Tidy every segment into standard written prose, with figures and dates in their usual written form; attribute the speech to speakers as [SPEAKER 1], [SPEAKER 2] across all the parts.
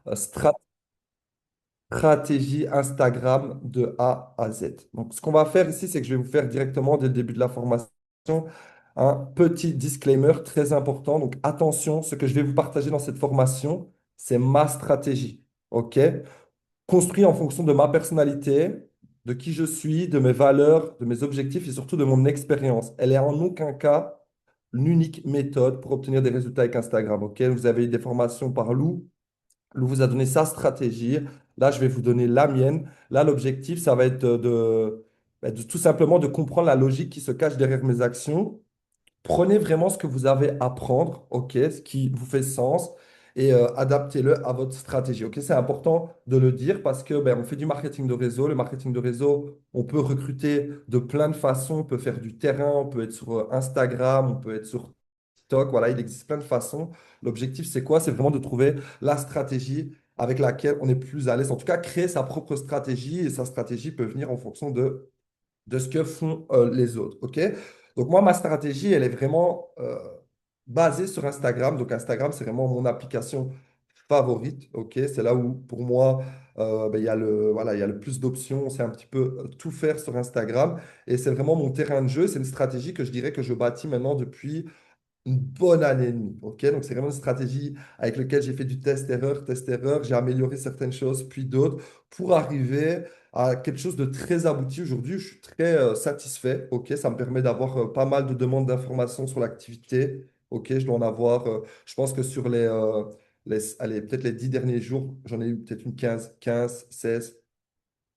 [SPEAKER 1] euh, strat- stratégie Instagram de A à Z. Donc, ce qu'on va faire ici, c'est que je vais vous faire directement dès le début de la formation un petit disclaimer très important. Donc, attention, ce que je vais vous partager dans cette formation, c'est ma stratégie. OK? Construit en fonction de ma personnalité, de qui je suis, de mes valeurs, de mes objectifs et surtout de mon expérience. Elle est en aucun cas l'unique méthode pour obtenir des résultats avec Instagram. OK? Vous avez eu des formations par Lou. Lou vous a donné sa stratégie. Là, je vais vous donner la mienne. Là, l'objectif, ça va être tout simplement de comprendre la logique qui se cache derrière mes actions. Prenez vraiment ce que vous avez à prendre, ok, ce qui vous fait sens, et adaptez-le à votre stratégie. Ok, c'est important de le dire parce que on fait du marketing de réseau. Le marketing de réseau, on peut recruter de plein de façons. On peut faire du terrain, on peut être sur Instagram, on peut être sur TikTok. Voilà, il existe plein de façons. L'objectif, c'est quoi? C'est vraiment de trouver la stratégie avec laquelle on est plus à l'aise. En tout cas, créer sa propre stratégie et sa stratégie peut venir en fonction de ce que font les autres. OK? Donc, moi, ma stratégie, elle est vraiment basée sur Instagram. Donc, Instagram, c'est vraiment mon application favorite. OK? C'est là où, pour moi, il y a voilà, il y a le plus d'options. On sait un petit peu tout faire sur Instagram. Et c'est vraiment mon terrain de jeu. C'est une stratégie que je dirais que je bâtis maintenant depuis une bonne année et demie. OK? Donc, c'est vraiment une stratégie avec laquelle j'ai fait du test-erreur, test-erreur. J'ai amélioré certaines choses, puis d'autres, pour arriver à quelque chose de très abouti aujourd'hui. Je suis très satisfait. OK? Ça me permet d'avoir pas mal de demandes d'informations sur l'activité. OK? Je dois en avoir, je pense que sur allez, peut-être les 10 derniers jours, j'en ai eu peut-être une 16.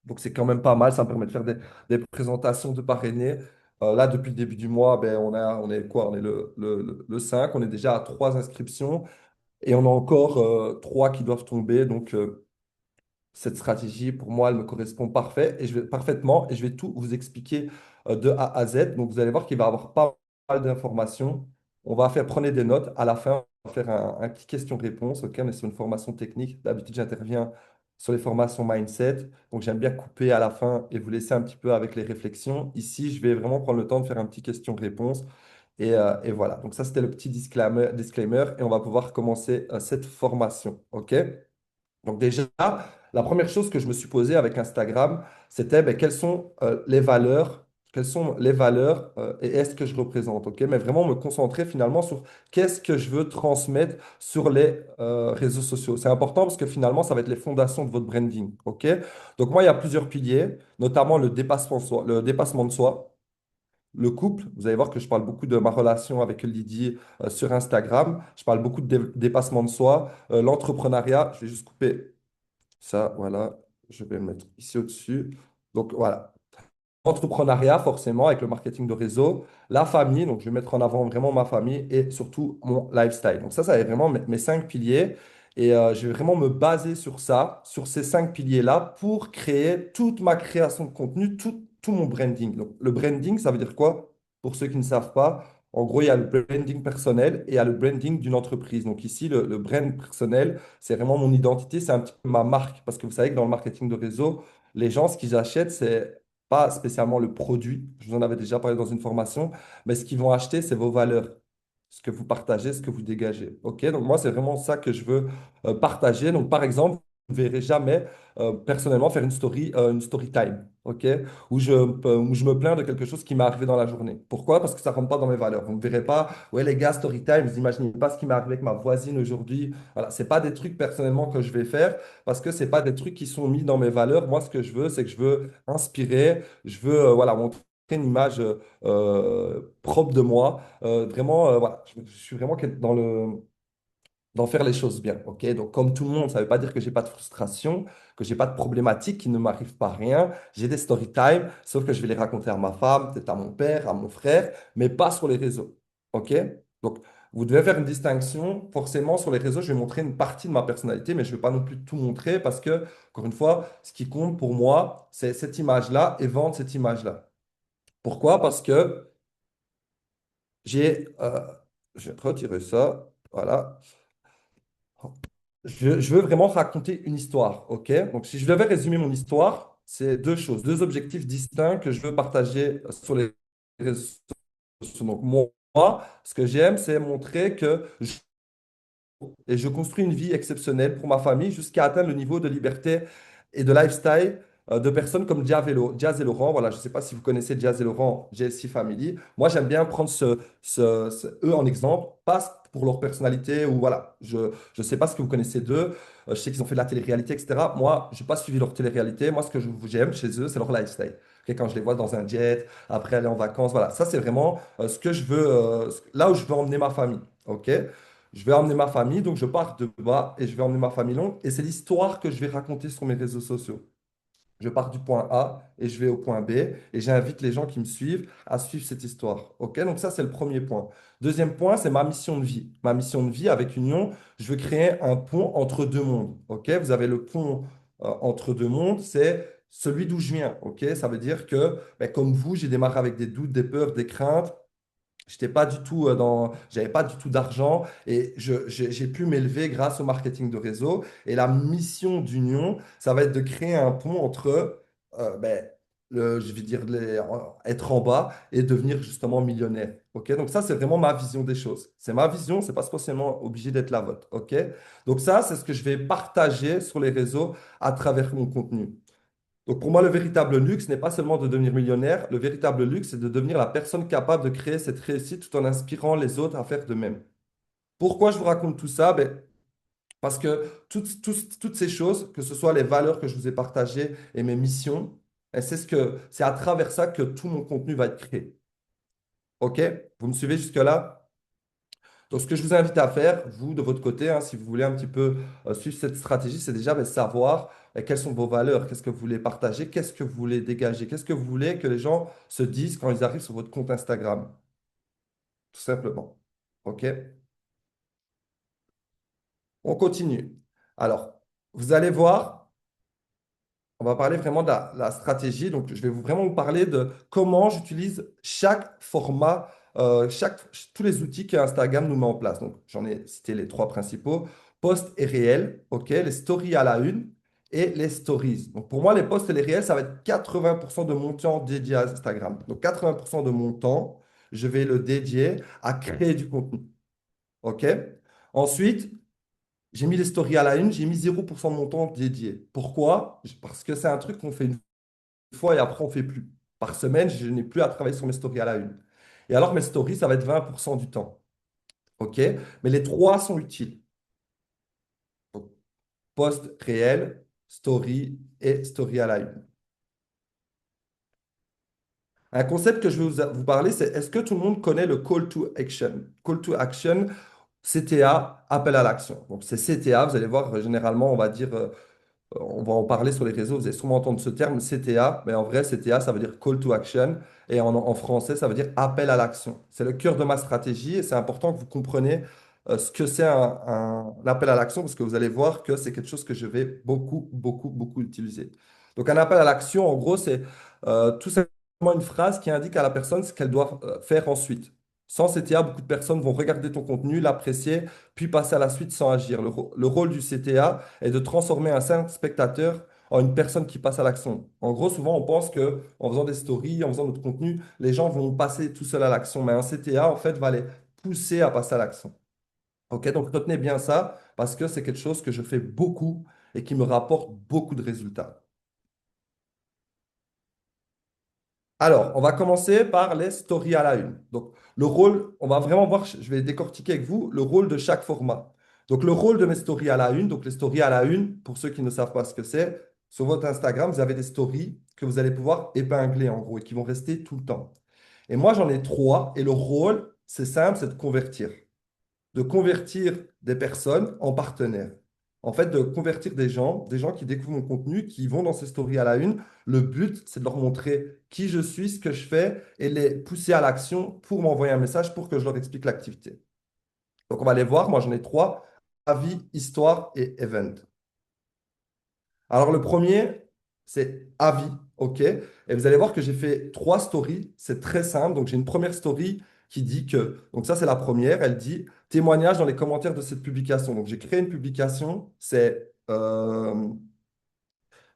[SPEAKER 1] Donc, c'est quand même pas mal. Ça me permet de faire des présentations de parrainés. Là, depuis le début du mois, on est quoi? On est le 5. On est déjà à 3 inscriptions et on a encore 3 qui doivent tomber. Donc, cette stratégie, pour moi, elle me correspond parfaitement et je vais tout vous expliquer de A à Z. Donc, vous allez voir qu'il va y avoir pas mal d'informations. Prenez des notes. À la fin, on va faire un petit question-réponse. OK, on est sur une formation technique. D'habitude, j'interviens sur les formations mindset. Donc, j'aime bien couper à la fin et vous laisser un petit peu avec les réflexions. Ici, je vais vraiment prendre le temps de faire un petit question-réponse. Et voilà. Donc, ça, c'était le petit disclaimer et on va pouvoir commencer cette formation. OK? Donc déjà, la première chose que je me suis posée avec Instagram, c'était quelles sont les valeurs et est-ce que je représente, ok? Mais vraiment me concentrer finalement sur qu'est-ce que je veux transmettre sur les réseaux sociaux. C'est important parce que finalement, ça va être les fondations de votre branding, ok? Donc moi, il y a plusieurs piliers, notamment le dépassement de soi. Le couple, vous allez voir que je parle beaucoup de ma relation avec Lydie sur Instagram. Je parle beaucoup de dépassement de soi. L'entrepreneuriat, je vais juste couper ça, voilà, je vais le mettre ici au-dessus. Donc voilà, entrepreneuriat forcément avec le marketing de réseau, la famille, donc je vais mettre en avant vraiment ma famille et surtout mon lifestyle. Donc ça va être vraiment mes 5 piliers et je vais vraiment me baser sur ça, sur ces 5 piliers-là pour créer toute ma création de contenu, tout mon branding. Donc le branding, ça veut dire quoi? Pour ceux qui ne savent pas, en gros, il y a le branding personnel et il y a le branding d'une entreprise. Donc ici, le brand personnel, c'est vraiment mon identité, c'est un petit peu ma marque parce que vous savez que dans le marketing de réseau, les gens, ce qu'ils achètent, c'est pas spécialement le produit, je vous en avais déjà parlé dans une formation, mais ce qu'ils vont acheter, c'est vos valeurs, ce que vous partagez, ce que vous dégagez. OK? Donc moi, c'est vraiment ça que je veux partager. Donc par exemple, vous ne verrez jamais personnellement faire une story time, OK? Où je me plains de quelque chose qui m'est arrivé dans la journée. Pourquoi? Parce que ça ne rentre pas dans mes valeurs. Vous ne me verrez pas, ouais les gars, story time, vous imaginez pas ce qui m'est arrivé avec ma voisine aujourd'hui. Voilà, c'est pas des trucs personnellement que je vais faire parce que c'est pas des trucs qui sont mis dans mes valeurs. Moi, ce que je veux, c'est que je veux inspirer, je veux voilà, montrer une image propre de moi. Vraiment, voilà, je suis vraiment dans faire les choses bien. Ok, donc, comme tout le monde, ça ne veut pas dire que j'ai pas de frustration, que j'ai pas de problématique, qu'il ne m'arrive pas rien. J'ai des story time, sauf que je vais les raconter à ma femme, peut-être à mon père, à mon frère, mais pas sur les réseaux. Ok, donc, vous devez faire une distinction. Forcément, sur les réseaux, je vais montrer une partie de ma personnalité, mais je ne vais pas non plus tout montrer parce que, encore une fois, ce qui compte pour moi, c'est cette image-là et vendre cette image-là. Pourquoi? Parce que j'ai, je vais retirer ça. Voilà. Je veux vraiment raconter une histoire, ok? Donc, si je devais résumer mon histoire, c'est deux choses, deux objectifs distincts que je veux partager sur les réseaux sociaux. Donc, moi, ce que j'aime, c'est montrer que et je construis une vie exceptionnelle pour ma famille jusqu'à atteindre le niveau de liberté et de lifestyle de personnes comme Jazz et Laurent. Voilà, je ne sais pas si vous connaissez Jazz et Laurent, GSC Family. Moi, j'aime bien prendre eux en exemple, pas pour leur personnalité ou voilà. Je ne sais pas ce que vous connaissez d'eux. Je sais qu'ils ont fait de la télé-réalité, etc. Moi, je n'ai pas suivi leur télé-réalité. Moi, ce que j'aime chez eux, c'est leur lifestyle. Ok, quand je les vois dans un jet, après aller en vacances, voilà. Ça, c'est vraiment ce que je veux, là où je veux emmener ma famille. OK? Je vais emmener ma famille, donc je pars de bas et je vais emmener ma famille longue. Et c'est l'histoire que je vais raconter sur mes réseaux sociaux. Je pars du point A et je vais au point B et j'invite les gens qui me suivent à suivre cette histoire. OK? Donc ça, c'est le premier point. Deuxième point, c'est ma mission de vie. Ma mission de vie avec Union, je veux créer un pont entre deux mondes. OK? Vous avez le pont entre deux mondes, c'est celui d'où je viens. OK? Ça veut dire que, ben, comme vous, j'ai démarré avec des doutes, des peurs, des craintes. J'étais pas du tout j'avais pas du tout d'argent et j'ai pu m'élever grâce au marketing de réseau. Et la mission d'Union, ça va être de créer un pont entre, ben, je vais dire, être en bas et devenir justement millionnaire. Ok, donc ça, c'est vraiment ma vision des choses. C'est ma vision, c'est pas spécialement obligé d'être la vôtre. Ok, donc ça, c'est ce que je vais partager sur les réseaux à travers mon contenu. Donc pour moi, le véritable luxe n'est pas seulement de devenir millionnaire, le véritable luxe, c'est de devenir la personne capable de créer cette réussite tout en inspirant les autres à faire de même. Pourquoi je vous raconte tout ça? Ben, parce que toutes ces choses, que ce soit les valeurs que je vous ai partagées et mes missions, et c'est à travers ça que tout mon contenu va être créé. OK? Vous me suivez jusque-là? Donc, ce que je vous invite à faire, vous, de votre côté, hein, si vous voulez un petit peu suivre cette stratégie, c'est déjà savoir quelles sont vos valeurs, qu'est-ce que vous voulez partager, qu'est-ce que vous voulez dégager, qu'est-ce que vous voulez que les gens se disent quand ils arrivent sur votre compte Instagram, tout simplement. OK? On continue. Alors, vous allez voir. On va parler vraiment de la stratégie. Donc, je vais vraiment vous parler de comment j'utilise chaque format, tous les outils que Instagram nous met en place. Donc, j'en ai cité les trois principaux. Post et réel, OK, les stories à la une et les stories. Donc, pour moi, les posts et les réels, ça va être 80% de mon temps dédié à Instagram. Donc, 80% de mon temps, je vais le dédier à créer du contenu. OK? Ensuite, j'ai mis les stories à la une, j'ai mis 0% de mon temps dédié. Pourquoi? Parce que c'est un truc qu'on fait une fois et après on ne fait plus. Par semaine, je n'ai plus à travailler sur mes stories à la une. Et alors mes stories, ça va être 20% du temps. OK? Mais les trois sont utiles. Donc, post réel, story et story à la une. Un concept que je vais vous parler, c'est est-ce que tout le monde connaît le call to action? Call to action, CTA, appel à l'action. Donc c'est CTA, vous allez voir, généralement, on va dire on va en parler sur les réseaux, vous allez sûrement entendre ce terme CTA, mais en vrai, CTA, ça veut dire Call to Action, et en français, ça veut dire appel à l'action. C'est le cœur de ma stratégie, et c'est important que vous compreniez ce que c'est un appel à l'action, parce que vous allez voir que c'est quelque chose que je vais beaucoup, beaucoup, beaucoup utiliser. Donc, un appel à l'action, en gros, c'est tout simplement une phrase qui indique à la personne ce qu'elle doit faire ensuite. Sans CTA, beaucoup de personnes vont regarder ton contenu, l'apprécier, puis passer à la suite sans agir. Le rôle du CTA, et de transformer un simple spectateur en une personne qui passe à l'action. En gros, souvent, on pense que en faisant des stories, en faisant notre contenu, les gens vont passer tout seuls à l'action. Mais un CTA, en fait, va les pousser à passer à l'action. OK, donc retenez bien ça parce que c'est quelque chose que je fais beaucoup et qui me rapporte beaucoup de résultats. Alors, on va commencer par les stories à la une. Donc, le rôle, on va vraiment voir, je vais décortiquer avec vous le rôle de chaque format. Donc, le rôle de mes stories à la une, donc les stories à la une, pour ceux qui ne savent pas ce que c'est, sur votre Instagram, vous avez des stories que vous allez pouvoir épingler en gros et qui vont rester tout le temps. Et moi, j'en ai trois et le rôle, c'est simple, c'est de convertir des personnes en partenaires. En fait, de convertir des gens qui découvrent mon contenu, qui vont dans ces stories à la une. Le but, c'est de leur montrer qui je suis, ce que je fais et les pousser à l'action pour m'envoyer un message pour que je leur explique l'activité. Donc, on va les voir. Moi, j'en ai trois: avis, histoire et event. Alors, le premier, c'est avis, OK? Et vous allez voir que j'ai fait trois stories. C'est très simple. Donc, j'ai une première story qui dit que, donc ça, c'est la première. Elle dit témoignage dans les commentaires de cette publication. Donc, j'ai créé une publication.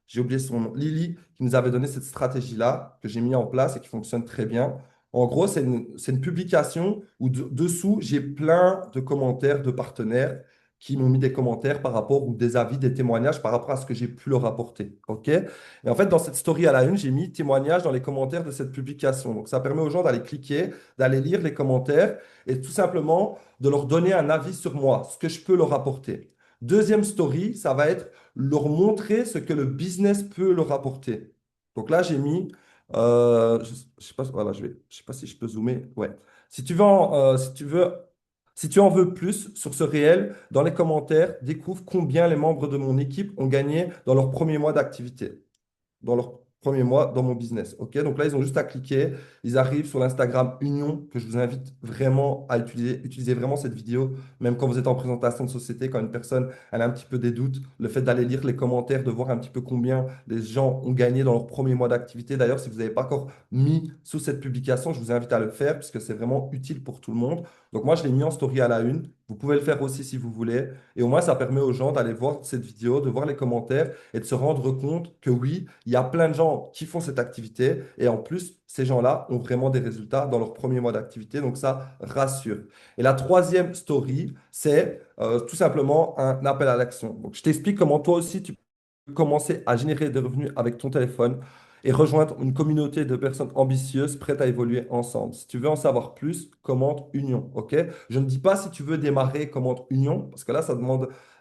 [SPEAKER 1] J'ai oublié son nom, Lily, qui nous avait donné cette stratégie-là, que j'ai mis en place et qui fonctionne très bien. En gros, c'est une publication où dessous, j'ai plein de commentaires de partenaires qui m'ont mis des commentaires par rapport ou des avis, des témoignages par rapport à ce que j'ai pu leur apporter. OK? Et en fait, dans cette story à la une, j'ai mis témoignage dans les commentaires de cette publication. Donc, ça permet aux gens d'aller cliquer, d'aller lire les commentaires et tout simplement de leur donner un avis sur moi, ce que je peux leur apporter. Deuxième story, ça va être leur montrer ce que le business peut leur apporter. Donc là, j'ai mis, je sais pas, voilà, je sais pas si je peux zoomer. Ouais. Si tu en veux plus sur ce réel, dans les commentaires, découvre combien les membres de mon équipe ont gagné dans leur premier mois d'activité dans leur premier mois dans mon business. OK? Donc là, ils ont juste à cliquer. Ils arrivent sur l'Instagram Union, que je vous invite vraiment à utiliser. Utilisez vraiment cette vidéo, même quand vous êtes en présentation de société, quand une personne elle a un petit peu des doutes. Le fait d'aller lire les commentaires, de voir un petit peu combien les gens ont gagné dans leur premier mois d'activité. D'ailleurs, si vous n'avez pas encore mis sous cette publication, je vous invite à le faire, puisque c'est vraiment utile pour tout le monde. Donc moi, je l'ai mis en story à la une. Vous pouvez le faire aussi si vous voulez. Et au moins, ça permet aux gens d'aller voir cette vidéo, de voir les commentaires et de se rendre compte que oui, il y a plein de gens qui font cette activité. Et en plus, ces gens-là ont vraiment des résultats dans leur premier mois d'activité. Donc, ça rassure. Et la troisième story, c'est tout simplement un appel à l'action. Donc, je t'explique comment toi aussi, tu peux commencer à générer des revenus avec ton téléphone et rejoindre une communauté de personnes ambitieuses prêtes à évoluer ensemble. Si tu veux en savoir plus, commente Union, OK? Je ne dis pas si tu veux démarrer, commente Union, parce que là,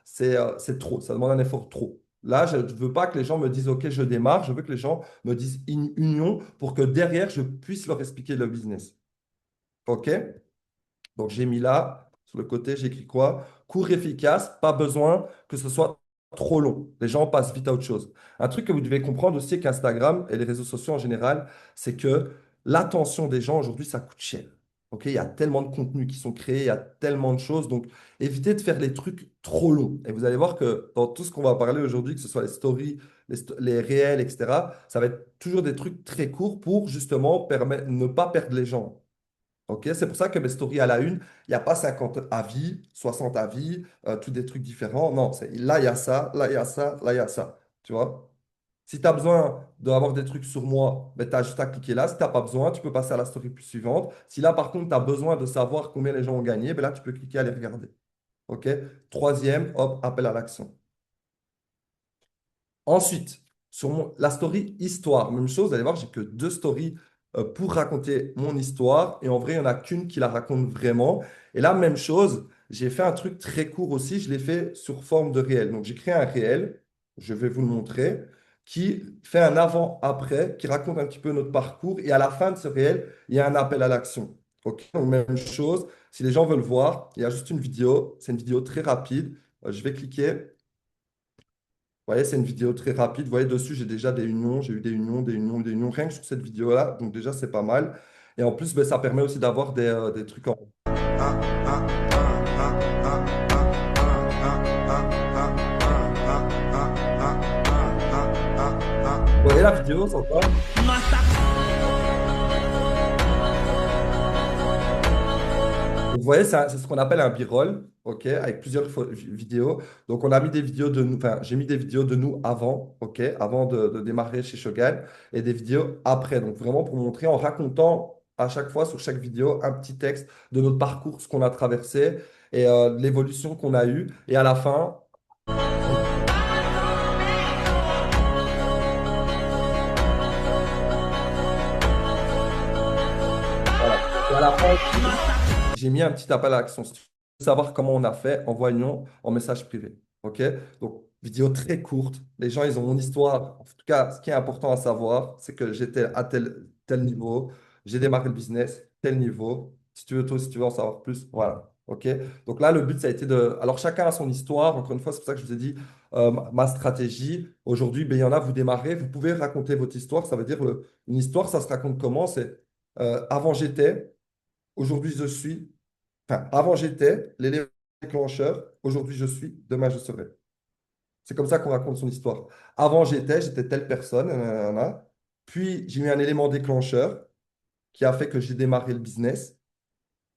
[SPEAKER 1] c'est trop, ça demande un effort trop. Là, je ne veux pas que les gens me disent, OK, je démarre, je veux que les gens me disent Union pour que derrière, je puisse leur expliquer le business. OK? Donc, j'ai mis là, sur le côté, j'ai écrit quoi? Court, efficace, pas besoin que ce soit trop long. Les gens passent vite à autre chose. Un truc que vous devez comprendre aussi avec Instagram et les réseaux sociaux en général, c'est que l'attention des gens aujourd'hui, ça coûte cher. Ok, il y a tellement de contenus qui sont créés, il y a tellement de choses. Donc, évitez de faire les trucs trop longs. Et vous allez voir que dans tout ce qu'on va parler aujourd'hui, que ce soit les stories, les réels, etc., ça va être toujours des trucs très courts pour justement permettre, ne pas perdre les gens. OK? C'est pour ça que mes stories à la une, il n'y a pas 50 avis, 60 avis, tous des trucs différents. Non, là, il y a ça, là, il y a ça, là, il y a ça. Tu vois? Si tu as besoin d'avoir des trucs sur moi, ben, tu as juste à cliquer là. Si tu n'as pas besoin, tu peux passer à la story plus suivante. Si là, par contre, tu as besoin de savoir combien les gens ont gagné, ben là, tu peux cliquer à les regarder. OK? Troisième, hop, appel à l'action. Ensuite, sur la story histoire, même chose, vous allez voir, j'ai que deux stories pour raconter mon histoire. Et en vrai, il n'y en a qu'une qui la raconte vraiment. Et là, même chose, j'ai fait un truc très court aussi, je l'ai fait sur forme de réel. Donc, j'ai créé un réel, je vais vous le montrer, qui fait un avant-après, qui raconte un petit peu notre parcours. Et à la fin de ce réel, il y a un appel à l'action. OK? Donc, même chose, si les gens veulent voir, il y a juste une vidéo, c'est une vidéo très rapide. Je vais cliquer. Vous voyez, c'est une vidéo très rapide. Vous voyez, dessus, j'ai déjà des unions. J'ai eu des unions, des unions, des unions, rien que sur cette vidéo-là. Donc déjà, c'est pas mal. Et en plus, ben, ça permet aussi d'avoir des trucs en... Vous voyez la vidéo, ça va? Donc, vous voyez, c'est ce qu'on appelle un b-roll, OK, avec plusieurs vidéos. Donc, on a mis des vidéos de nous, enfin, j'ai mis des vidéos de nous avant, OK, avant de démarrer chez Shogun, et des vidéos après. Donc, vraiment pour montrer en racontant à chaque fois sur chaque vidéo un petit texte de notre parcours, ce qu'on a traversé et l'évolution qu'on a eue. Et à la fin, voilà. Et à la fin aussi, j'ai mis un petit appel à l'action. Si tu veux savoir comment on a fait, envoie-nous en message privé. OK? Donc, vidéo très courte. Les gens, ils ont mon histoire. En tout cas, ce qui est important à savoir, c'est que j'étais à tel niveau. J'ai démarré le business, tel niveau. Si tu veux, toi, si tu veux en savoir plus, voilà. OK? Donc là, le but, ça a été de. Alors, chacun a son histoire. Encore une fois, c'est pour ça que je vous ai dit ma stratégie. Aujourd'hui, ben, il y en a, vous démarrez, vous pouvez raconter votre histoire. Ça veut dire, une histoire, ça se raconte comment? C'est avant j'étais, aujourd'hui je suis. Enfin, avant j'étais l'élément déclencheur, aujourd'hui je suis, demain je serai. C'est comme ça qu'on raconte son histoire. Avant j'étais telle personne, nanana. Puis j'ai eu un élément déclencheur qui a fait que j'ai démarré le business.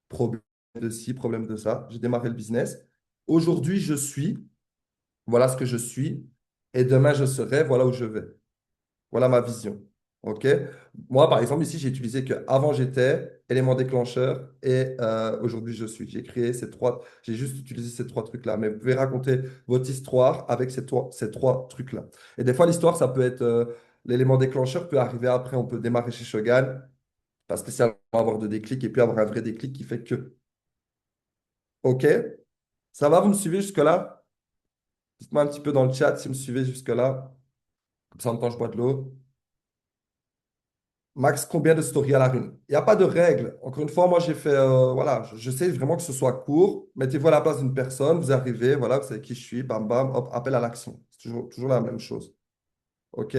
[SPEAKER 1] Problème de ci, problème de ça. J'ai démarré le business. Aujourd'hui je suis, voilà ce que je suis. Et demain je serai, voilà où je vais. Voilà ma vision. OK? Moi, par exemple, ici, j'ai utilisé que avant j'étais, élément déclencheur et aujourd'hui je suis. J'ai créé ces trois, j'ai juste utilisé ces trois trucs-là. Mais vous pouvez raconter votre histoire avec ces trois trucs-là. Et des fois, l'histoire, ça peut être l'élément déclencheur peut arriver après. On peut démarrer chez Shogun parce que ça va avoir de déclic et puis avoir un vrai déclic qui fait que. OK? Ça va, vous me suivez jusque-là? Dites-moi un petit peu dans le chat si vous me suivez jusque-là. Comme ça, en même temps, je bois de l'eau. Max, combien de stories à la rune? Il n'y a pas de règle. Encore une fois, moi, j'ai fait, voilà, je sais vraiment que ce soit court. Mettez-vous à la place d'une personne, vous arrivez, voilà, vous savez qui je suis, bam, bam, hop, appel à l'action. C'est toujours la même chose. OK?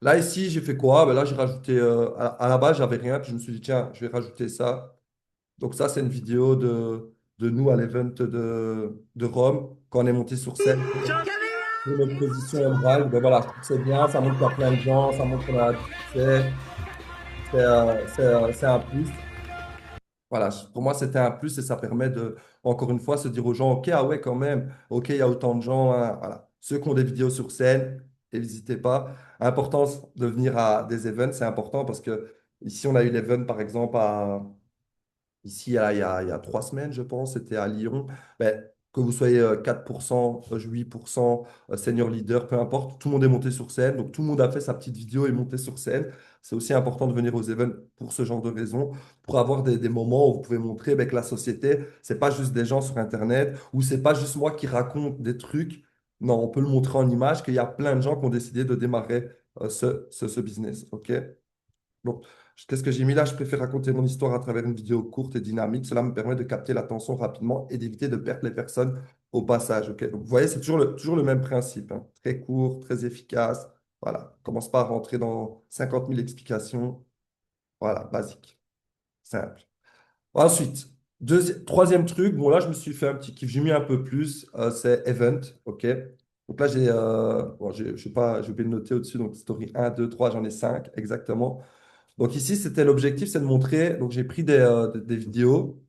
[SPEAKER 1] Là, ici, j'ai fait quoi? Ben là, j'ai rajouté, à la base, j'avais rien, puis je me suis dit, tiens, je vais rajouter ça. Donc ça, c'est une vidéo de nous à l'event de Rome, quand on est monté sur scène pour notre position en drive. Ben voilà, je trouve que c'est bien, ça montre qu'il y a plein de gens, ça montre qu'on a du succès, c'est un plus. Voilà, pour moi, c'était un plus et ça permet de, encore une fois, se dire aux gens, OK, ah ouais, quand même, OK, il y a autant de gens, hein, voilà. Ceux qui ont des vidéos sur scène, n'hésitez pas. Importance de venir à des events, c'est important parce que ici, on a eu l'event, par exemple, ici, il y a 3 semaines, je pense, c'était à Lyon. Ben, que vous soyez 4%, 8%, senior leader, peu importe, tout le monde est monté sur scène. Donc, tout le monde a fait sa petite vidéo et est monté sur scène. C'est aussi important de venir aux events pour ce genre de raisons, pour avoir des moments où vous pouvez montrer ben, que la société, c'est pas juste des gens sur Internet ou c'est pas juste moi qui raconte des trucs. Non, on peut le montrer en image qu'il y a plein de gens qui ont décidé de démarrer ce business. OK? Donc, qu'est-ce que j'ai mis là? Je préfère raconter mon histoire à travers une vidéo courte et dynamique. Cela me permet de capter l'attention rapidement et d'éviter de perdre les personnes au passage. Ok. Donc, vous voyez, c'est toujours le même principe, hein. Très court, très efficace. Voilà. Commence pas à rentrer dans 50 000 explications. Voilà, basique, simple. Ensuite, troisième truc, bon là, je me suis fait un petit kiff, j'ai mis un peu plus, c'est event. Ok. Donc là, bon, je sais pas, j'ai oublié de noter au-dessus, donc story 1, 2, 3, j'en ai 5 exactement. Donc ici, c'était l'objectif, c'est de montrer. Donc j'ai pris des vidéos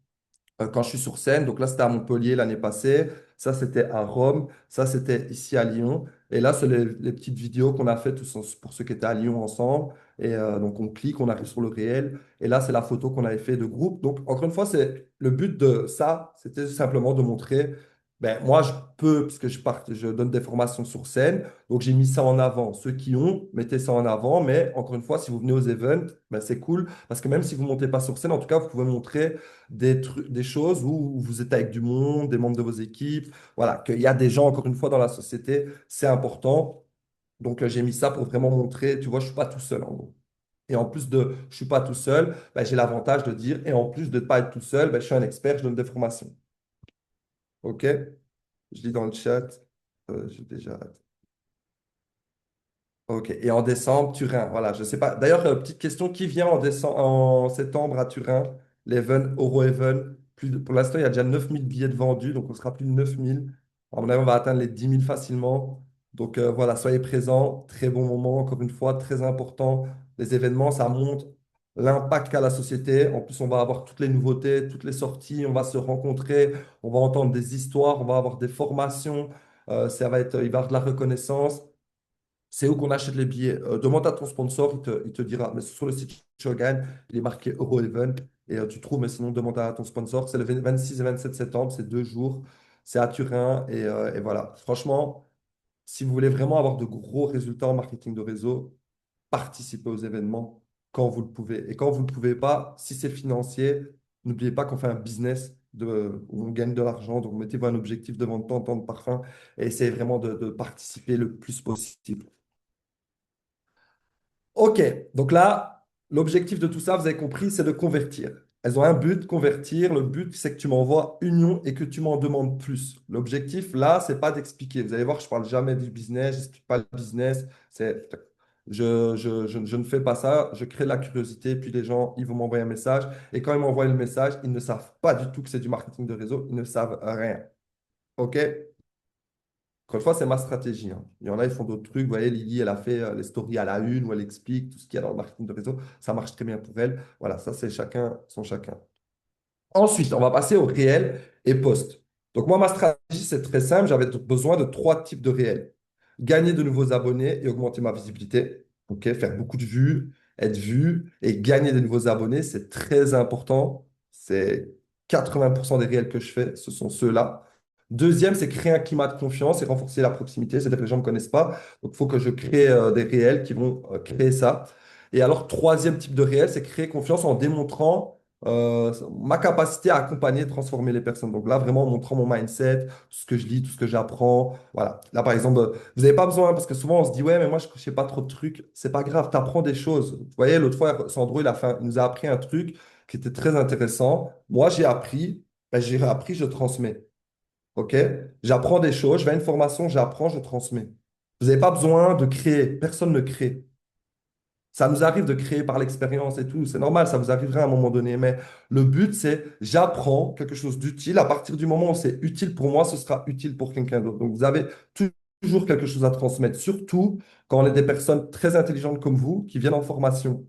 [SPEAKER 1] quand je suis sur scène. Donc là, c'était à Montpellier l'année passée. Ça, c'était à Rome. Ça, c'était ici à Lyon. Et là, c'est les petites vidéos qu'on a faites pour ceux qui étaient à Lyon ensemble. Et donc on clique, on arrive sur le réel. Et là, c'est la photo qu'on avait fait de groupe. Donc encore une fois, c'est le but de ça, c'était simplement de montrer. Ben, moi, je peux, puisque je donne des formations sur scène, donc j'ai mis ça en avant. Ceux qui ont, mettez ça en avant. Mais encore une fois, si vous venez aux events, ben, c'est cool. Parce que même si vous ne montez pas sur scène, en tout cas, vous pouvez montrer des choses où vous êtes avec du monde, des membres de vos équipes. Voilà, qu'il y a des gens, encore une fois, dans la société. C'est important. Donc, j'ai mis ça pour vraiment montrer, tu vois, je ne suis pas tout seul, en gros. Et en plus de, je ne suis pas tout seul, ben, j'ai l'avantage de dire, et en plus de ne pas être tout seul, ben, je suis un expert, je donne des formations. OK? Je lis dans le chat. J'ai déjà. Ok, et en décembre, Turin. Voilà, je sais pas. D'ailleurs, petite question, qui vient en septembre à Turin? L'Even, Euro-Even. Pour l'instant, il y a déjà 9 000 billets de vendus, donc on sera plus de 9 000. À mon avis, on va atteindre les 10 000 facilement. Donc voilà, soyez présents. Très bon moment, encore une fois, très important. Les événements, ça montre l'impact qu'a la société. En plus, on va avoir toutes les nouveautés, toutes les sorties. On va se rencontrer, on va entendre des histoires, on va avoir des formations. Il va y avoir de la reconnaissance. C'est où qu'on achète les billets? Demande à ton sponsor, il te dira. Mais sur le site Shogun, il est marqué Euro-Event et tu trouves, mais sinon, demande à ton sponsor. C'est le 26 et 27 septembre, c'est 2 jours. C'est à Turin et voilà. Franchement, si vous voulez vraiment avoir de gros résultats en marketing de réseau, participez aux événements quand vous le pouvez. Et quand vous ne le pouvez pas, si c'est financier, n'oubliez pas qu'on fait un business où on gagne de l'argent. Donc, mettez-vous un objectif de vendre tant de parfums et essayez vraiment de participer le plus possible. Ok, donc là, l'objectif de tout ça, vous avez compris, c'est de convertir. Elles ont un but, convertir. Le but, c'est que tu m'envoies union et que tu m'en demandes plus. L'objectif, là, c'est pas d'expliquer. Vous allez voir, je parle jamais du business, je n'explique pas le business. Je ne fais pas ça. Je crée de la curiosité, puis les gens, ils vont m'envoyer un message. Et quand ils m'envoient le message, ils ne savent pas du tout que c'est du marketing de réseau. Ils ne savent rien. OK? Encore une fois, c'est ma stratégie, hein. Il y en a, ils font d'autres trucs. Vous voyez, Lily, elle a fait les stories à la une où elle explique tout ce qu'il y a dans le marketing de réseau. Ça marche très bien pour elle. Voilà, ça, c'est chacun son chacun. Ensuite, on va passer au réel et post. Donc, moi, ma stratégie, c'est très simple. J'avais besoin de trois types de réels. Gagner de nouveaux abonnés et augmenter ma visibilité. OK, faire beaucoup de vues être vu et gagner des nouveaux abonnés, c'est très important. C'est 80% des réels que je fais, ce sont ceux-là. Deuxième, c'est créer un climat de confiance et renforcer la proximité. C'est-à-dire que les gens ne me connaissent pas, donc il faut que je crée des réels qui vont créer ça. Et alors, troisième type de réel, c'est créer confiance en démontrant ma capacité à accompagner et transformer les personnes. Donc là, vraiment en montrant mon mindset, tout ce que je lis, tout ce que j'apprends. Voilà. Là, par exemple, vous n'avez pas besoin, parce que souvent on se dit, ouais, mais moi, je ne sais pas trop de trucs. C'est pas grave, tu apprends des choses. Vous voyez, l'autre fois, Sandro, il nous a appris un truc qui était très intéressant. Moi, j'ai appris, je transmets. OK? J'apprends des choses, je vais à une formation, j'apprends, je transmets. Vous n'avez pas besoin de créer. Personne ne crée. Ça nous arrive de créer par l'expérience et tout, c'est normal, ça vous arrivera à un moment donné, mais le but, c'est j'apprends quelque chose d'utile. À partir du moment où c'est utile pour moi, ce sera utile pour quelqu'un d'autre. Donc, vous avez toujours quelque chose à transmettre, surtout quand on est des personnes très intelligentes comme vous, qui viennent en formation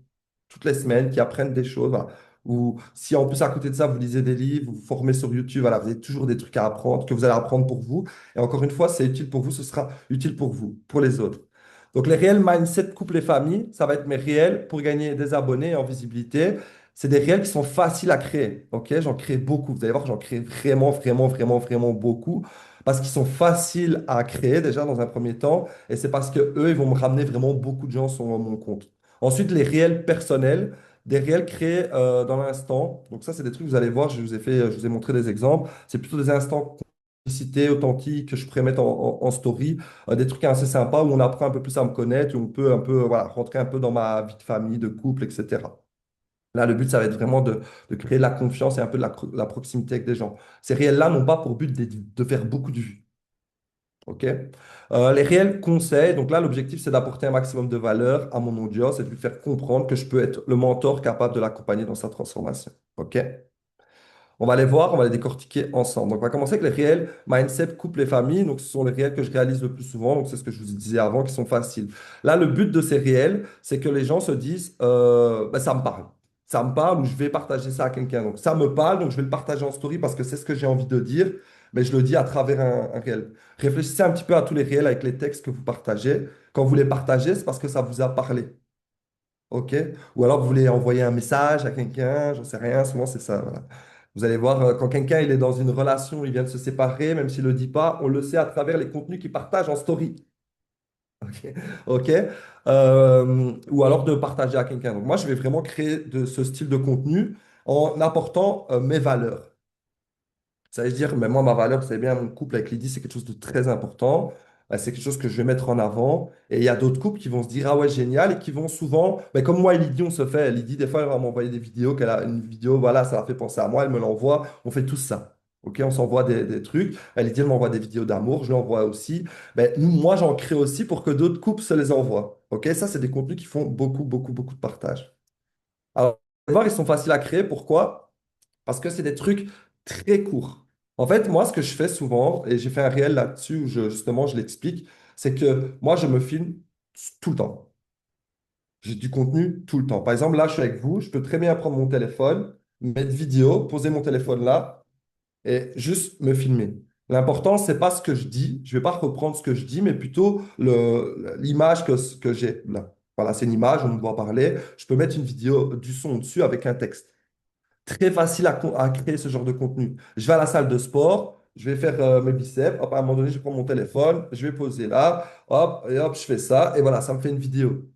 [SPEAKER 1] toutes les semaines, qui apprennent des choses. Voilà. Ou si en plus à côté de ça, vous lisez des livres, vous vous formez sur YouTube, voilà, vous avez toujours des trucs à apprendre, que vous allez apprendre pour vous. Et encore une fois, c'est utile pour vous, ce sera utile pour vous, pour les autres. Donc, les réels mindset couple et famille, ça va être mes réels pour gagner des abonnés en visibilité. C'est des réels qui sont faciles à créer. Ok, j'en crée beaucoup. Vous allez voir que j'en crée vraiment, vraiment, vraiment, vraiment beaucoup parce qu'ils sont faciles à créer déjà dans un premier temps. Et c'est parce que eux, ils vont me ramener vraiment beaucoup de gens sur mon compte. Ensuite, les réels personnels, des réels créés dans l'instant. Donc ça, c'est des trucs, vous allez voir, je vous ai montré des exemples. C'est plutôt des instants simplicité, authentique que je pourrais mettre en story, des trucs assez sympas où on apprend un peu plus à me connaître, où on peut un peu voilà, rentrer un peu dans ma vie de famille, de couple, etc. Là, le but, ça va être vraiment de créer de la confiance et un peu de la proximité avec des gens. Ces réels-là n'ont pas pour but de faire beaucoup de vues. OK? Les réels conseils, donc là, l'objectif, c'est d'apporter un maximum de valeur à mon audience et de lui faire comprendre que je peux être le mentor capable de l'accompagner dans sa transformation. OK? On va les voir, on va les décortiquer ensemble. Donc, on va commencer avec les réels mindset, couple et famille. Donc, ce sont les réels que je réalise le plus souvent. Donc, c'est ce que je vous disais avant, qui sont faciles. Là, le but de ces réels, c'est que les gens se disent, ben, ça me parle. Ça me parle ou je vais partager ça à quelqu'un. Donc, ça me parle, donc je vais le partager en story parce que c'est ce que j'ai envie de dire, mais je le dis à travers un réel. Réfléchissez un petit peu à tous les réels avec les textes que vous partagez. Quand vous les partagez, c'est parce que ça vous a parlé. OK? Ou alors vous voulez envoyer un message à quelqu'un, j'en sais rien, souvent c'est ça. Voilà. Vous allez voir, quand quelqu'un il est dans une relation, il vient de se séparer, même s'il ne le dit pas, on le sait à travers les contenus qu'il partage en story. OK? OK? Ou alors de partager à quelqu'un. Donc moi, je vais vraiment créer ce style de contenu en apportant mes valeurs. Ça veut dire, mais moi, ma valeur, c'est bien mon couple avec Lydie, c'est quelque chose de très important. C'est quelque chose que je vais mettre en avant. Et il y a d'autres couples qui vont se dire, ah ouais, génial, et qui vont souvent, mais comme moi et Lydie, on se fait. Lydie, des fois, elle va m'envoyer des vidéos, qu'elle a une vidéo, voilà, ça la fait penser à moi, elle me l'envoie. On fait tout ça. OK, on s'envoie des trucs. Lydie, elle m'envoie des vidéos d'amour, je l'envoie aussi. Mais moi, j'en crée aussi pour que d'autres couples se les envoient. OK, ça, c'est des contenus qui font beaucoup, beaucoup, beaucoup de partage. Alors, vous allez voir, ils sont faciles à créer. Pourquoi? Parce que c'est des trucs très courts. En fait, moi, ce que je fais souvent, et j'ai fait un réel là-dessus où justement je l'explique, c'est que moi, je me filme tout le temps. J'ai du contenu tout le temps. Par exemple, là, je suis avec vous, je peux très bien prendre mon téléphone, mettre vidéo, poser mon téléphone là et juste me filmer. L'important, c'est pas ce que je dis, je vais pas reprendre ce que je dis, mais plutôt l'image que j'ai là. Voilà, c'est une image, on me voit parler. Je peux mettre une vidéo, du son dessus avec un texte. Très facile à créer ce genre de contenu. Je vais à la salle de sport, je vais faire mes biceps, hop, à un moment donné, je prends mon téléphone, je vais poser là, hop, et hop, je fais ça, et voilà, ça me fait une vidéo.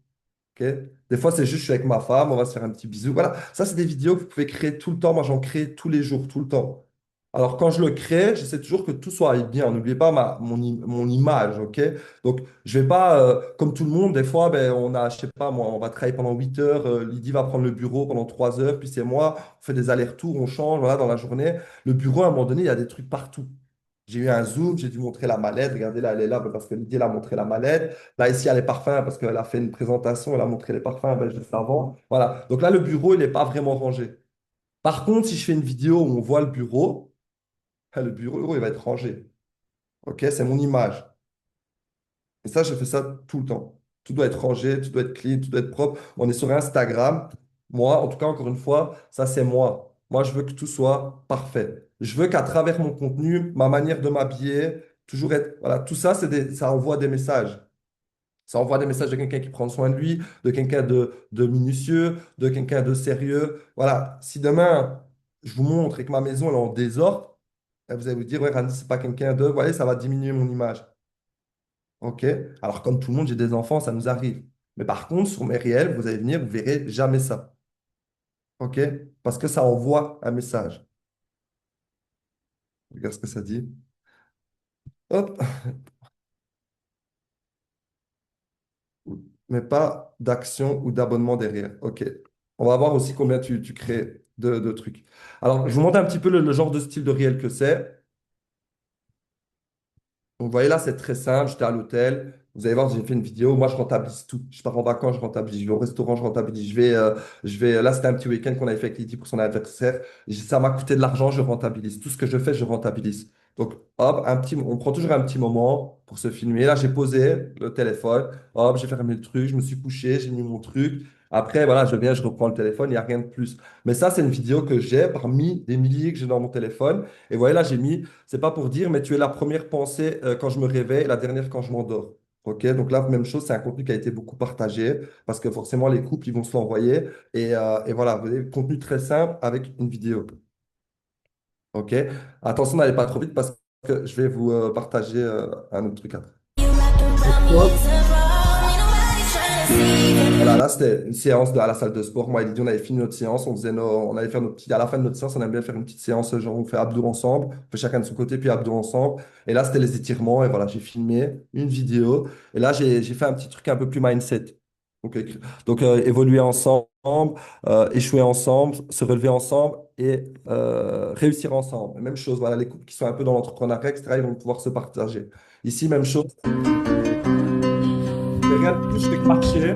[SPEAKER 1] Ok. Des fois, c'est juste, je suis avec ma femme, on va se faire un petit bisou. Voilà, ça, c'est des vidéos que vous pouvez créer tout le temps. Moi, j'en crée tous les jours, tout le temps. Alors, quand je le crée, j'essaie toujours que tout soit bien. N'oubliez pas mon image, ok? Donc, je vais pas, comme tout le monde, des fois, ben, je sais pas, moi, on va travailler pendant 8 heures, Lydie va prendre le bureau pendant 3 heures, puis c'est moi, on fait des allers-retours, on change, voilà, dans la journée. Le bureau, à un moment donné, il y a des trucs partout. J'ai eu un zoom, j'ai dû montrer la mallette. Regardez là, elle est là ben, parce que Lydie, elle a montré la mallette. Là, ici, il y a les parfums parce qu'elle a fait une présentation, elle a montré les parfums ben, juste avant. Voilà. Donc là, le bureau, il n'est pas vraiment rangé. Par contre, si je fais une vidéo où on voit le bureau, il va être rangé. OK? C'est mon image. Et ça, je fais ça tout le temps. Tout doit être rangé, tout doit être clean, tout doit être propre. On est sur Instagram. Moi, en tout cas, encore une fois, ça, c'est moi. Moi, je veux que tout soit parfait. Je veux qu'à travers mon contenu, ma manière de m'habiller, toujours être. Voilà, tout ça, ça envoie des messages. Ça envoie des messages de quelqu'un qui prend soin de lui, de quelqu'un de minutieux, de quelqu'un de sérieux. Voilà, si demain, je vous montre et que ma maison elle est en désordre, vous allez vous dire, ouais, Randy, c'est pas quelqu'un de... Vous voyez, ça va diminuer mon image. OK? Alors, comme tout le monde, j'ai des enfants, ça nous arrive. Mais par contre, sur mes réels, vous allez venir, vous verrez jamais ça. OK? Parce que ça envoie un message. Regarde ce que ça dit. Hop. Mais pas d'action ou d'abonnement derrière. OK. On va voir aussi combien tu crées de trucs. Alors, je vous montre un petit peu le genre de style de réel que c'est. Donc, vous voyez là, c'est très simple. J'étais à l'hôtel. Vous allez voir, j'ai fait une vidéo. Moi, je rentabilise tout. Je pars en vacances, je rentabilise. Je vais au restaurant, je rentabilise. Là, c'était un petit week-end qu'on avait fait avec Lydie pour son anniversaire. Ça m'a coûté de l'argent, je rentabilise. Tout ce que je fais, je rentabilise. Donc, hop, on prend toujours un petit moment pour se filmer. Là, j'ai posé le téléphone. Hop, j'ai fermé le truc. Je me suis couché, j'ai mis mon truc. Après, voilà, je viens, je reprends le téléphone. Il n'y a rien de plus. Mais ça, c'est une vidéo que j'ai parmi des milliers que j'ai dans mon téléphone. Et voyez, là, j'ai mis c'est pas pour dire, mais tu es la première pensée quand je me réveille et la dernière quand je m'endors. OK? Donc là, même chose, c'est un contenu qui a été beaucoup partagé parce que forcément, les couples, ils vont se l'envoyer. Et voilà, vous avez contenu très simple avec une vidéo. OK? Attention, n'allez pas trop vite parce que je vais vous partager un autre truc après. Voilà, là, c'était une séance à la salle de sport. Moi et Lydie, on avait fini notre séance. On allait faire nos petits, à la fin de notre séance, on aime bien faire une petite séance, genre on fait abdos ensemble, on fait chacun de son côté, puis abdos ensemble. Et là, c'était les étirements. Et voilà, j'ai filmé une vidéo. Et là, j'ai fait un petit truc un peu plus mindset. Donc, évoluer ensemble, échouer ensemble, se relever ensemble et réussir ensemble. Même chose, voilà, les couples qui sont un peu dans l'entrepreneuriat, etc., ils vont pouvoir se partager. Ici, même chose. Je fais rien de plus, je fais que marcher.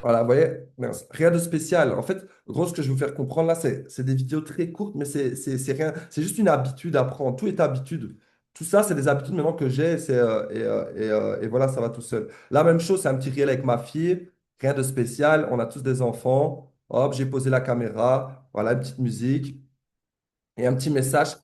[SPEAKER 1] Voilà, vous voyez, mince, rien de spécial. En fait, gros, ce que je vais vous faire comprendre là, c'est des vidéos très courtes, mais c'est rien. C'est juste une habitude à prendre. Tout est habitude. Tout ça, c'est des habitudes maintenant que j'ai. Et voilà, ça va tout seul. La même chose, c'est un petit réel avec ma fille. Rien de spécial. On a tous des enfants. Hop, j'ai posé la caméra. Voilà, une petite musique et un petit message.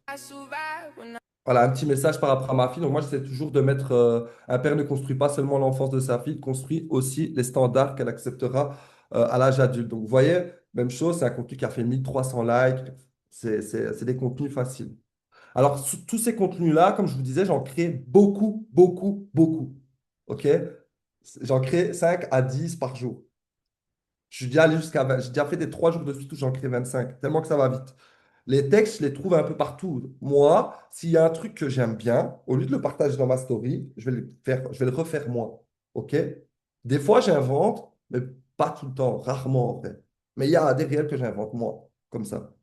[SPEAKER 1] Voilà, un petit message par rapport à ma fille. Donc, moi, j'essaie toujours de mettre un père ne construit pas seulement l'enfance de sa fille, il construit aussi les standards qu'elle acceptera à l'âge adulte. Donc, vous voyez, même chose, c'est un contenu qui a fait 1300 likes. C'est des contenus faciles. Alors, tous ces contenus-là, comme je vous disais, j'en crée beaucoup, beaucoup, beaucoup. OK? J'en crée 5 à 10 par jour. Je suis déjà allé jusqu'à 20. J'ai déjà fait des 3 jours de suite où j'en crée 25, tellement que ça va vite. Les textes, je les trouve un peu partout. Moi, s'il y a un truc que j'aime bien, au lieu de le partager dans ma story, je vais le refaire moi. OK? Des fois, j'invente, mais pas tout le temps, rarement en vrai. Mais il y a des réels que j'invente moi, comme ça.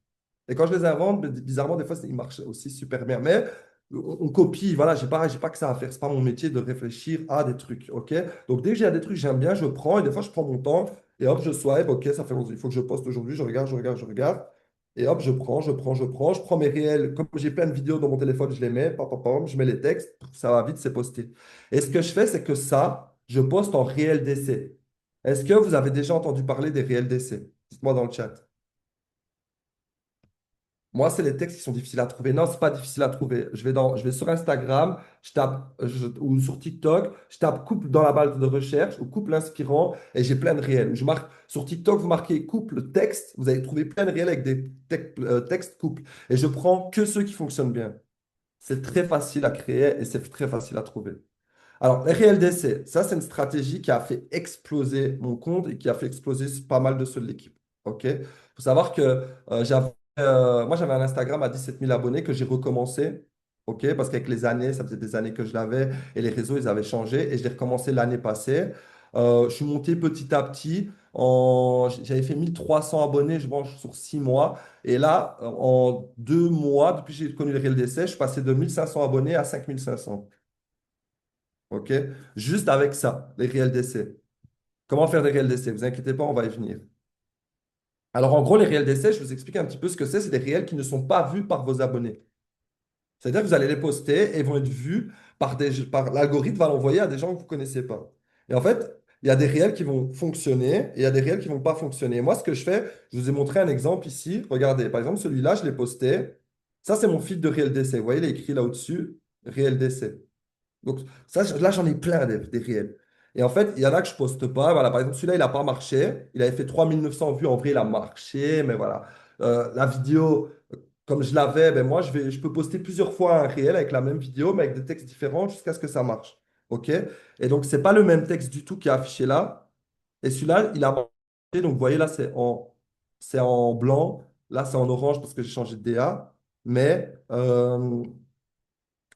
[SPEAKER 1] Et quand je les invente, bizarrement, des fois, ils marchent aussi super bien. Mais on copie, voilà, j'ai pas que ça à faire. C'est pas mon métier de réfléchir à des trucs, ok? Donc, dès que j'ai des trucs que j'aime bien, je prends et des fois, je prends mon temps et hop, je swipe, ok, ça fait longtemps, il faut que je poste aujourd'hui, je regarde, je regarde, je regarde. Et hop, je prends mes réels. Comme j'ai plein de vidéos dans mon téléphone, je les mets, pam, pam, pam, je mets les textes, ça va vite, c'est posté. Et ce que je fais, c'est que ça, je poste en réel d'essai. Est-ce que vous avez déjà entendu parler des réels d'essai? Dites-moi dans le chat. Moi, c'est les textes qui sont difficiles à trouver. Non, c'est pas difficile à trouver. Je vais sur Instagram, ou sur TikTok, je tape couple dans la barre de recherche ou couple inspirant et j'ai plein de réels. Je marque sur TikTok, vous marquez couple texte, vous allez trouver plein de réels avec des textes couple. Et je prends que ceux qui fonctionnent bien. C'est très facile à créer et c'est très facile à trouver. Alors, les réels d'essai, ça, c'est une stratégie qui a fait exploser mon compte et qui a fait exploser pas mal de ceux de l'équipe. OK? Il faut savoir que moi, j'avais un Instagram à 17 000 abonnés que j'ai recommencé. OK? Parce qu'avec les années, ça faisait des années que je l'avais et les réseaux, ils avaient changé et je l'ai recommencé l'année passée. Je suis monté petit à petit. J'avais fait 1300 abonnés, je pense, sur 6 mois. Et là, en 2 mois, depuis que j'ai connu les réels d'essai, je suis passé de 1500 abonnés à 5500. OK? Juste avec ça, les réels d'essai. Comment faire des réels d'essai? Vous inquiétez pas, on va y venir. Alors, en gros, les réels d'essai, je vous explique un petit peu ce que c'est. C'est des réels qui ne sont pas vus par vos abonnés. C'est-à-dire que vous allez les poster et ils vont être vus par l'algorithme va l'envoyer à des gens que vous ne connaissez pas. Et en fait, il y a des réels qui vont fonctionner et il y a des réels qui ne vont pas fonctionner. Moi, ce que je fais, je vous ai montré un exemple ici. Regardez, par exemple, celui-là, je l'ai posté. Ça, c'est mon feed de réel d'essai. Vous voyez, il est écrit là au-dessus. réel d'essai. Donc, ça, là, j'en ai plein des réels. Et en fait, il y en a que je poste pas. Voilà, par exemple, celui-là, il n'a pas marché. Il avait fait 3900 vues. En vrai, il a marché. Mais voilà. La vidéo, comme je l'avais, ben moi, je peux poster plusieurs fois un réel avec la même vidéo, mais avec des textes différents jusqu'à ce que ça marche. OK? Et donc, c'est pas le même texte du tout qui est affiché là. Et celui-là, il a marché. Donc, vous voyez, là, c'est en blanc. Là, c'est en orange parce que j'ai changé de DA. Mais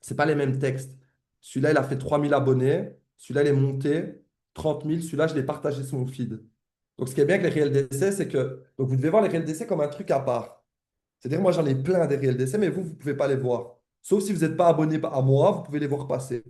[SPEAKER 1] c'est pas les mêmes textes. Celui-là, il a fait 3000 abonnés. Celui-là, il est monté 30 000. Celui-là, je l'ai partagé sur mon feed. Donc, ce qui est bien avec les réels d'essai, c'est que donc vous devez voir les réels d'essai comme un truc à part. C'est-à-dire, moi, j'en ai plein des réels d'essai, mais vous ne pouvez pas les voir. Sauf si vous n'êtes pas abonné à moi, vous pouvez les voir passer.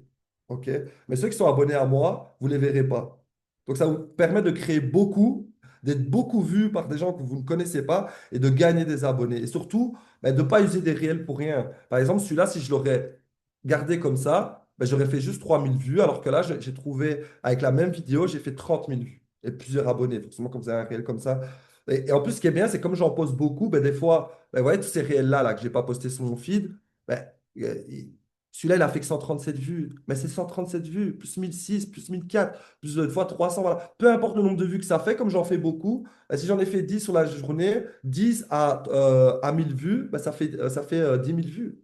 [SPEAKER 1] OK? Mais ceux qui sont abonnés à moi, vous ne les verrez pas. Donc, ça vous permet de créer beaucoup, d'être beaucoup vu par des gens que vous ne connaissez pas et de gagner des abonnés. Et surtout, ben, de ne pas user des réels pour rien. Par exemple, celui-là, si je l'aurais gardé comme ça, ben, j'aurais fait juste 3000 vues, alors que là, j'ai trouvé, avec la même vidéo, j'ai fait 30 000 vues et plusieurs abonnés. Forcément, quand vous avez un réel comme ça. Et en plus, ce qui est bien, c'est comme j'en poste beaucoup, ben, des fois, ben, vous voyez, tous ces réels-là là, que je n'ai pas postés sur mon feed, ben, celui-là, il a fait que 137 vues. Mais c'est 137 vues, plus 1006, plus 1004, plus de fois 300. Voilà. Peu importe le nombre de vues que ça fait, comme j'en fais beaucoup, si j'en ai fait 10 sur la journée, 10 à 1000 vues, ça fait 10 000 vues.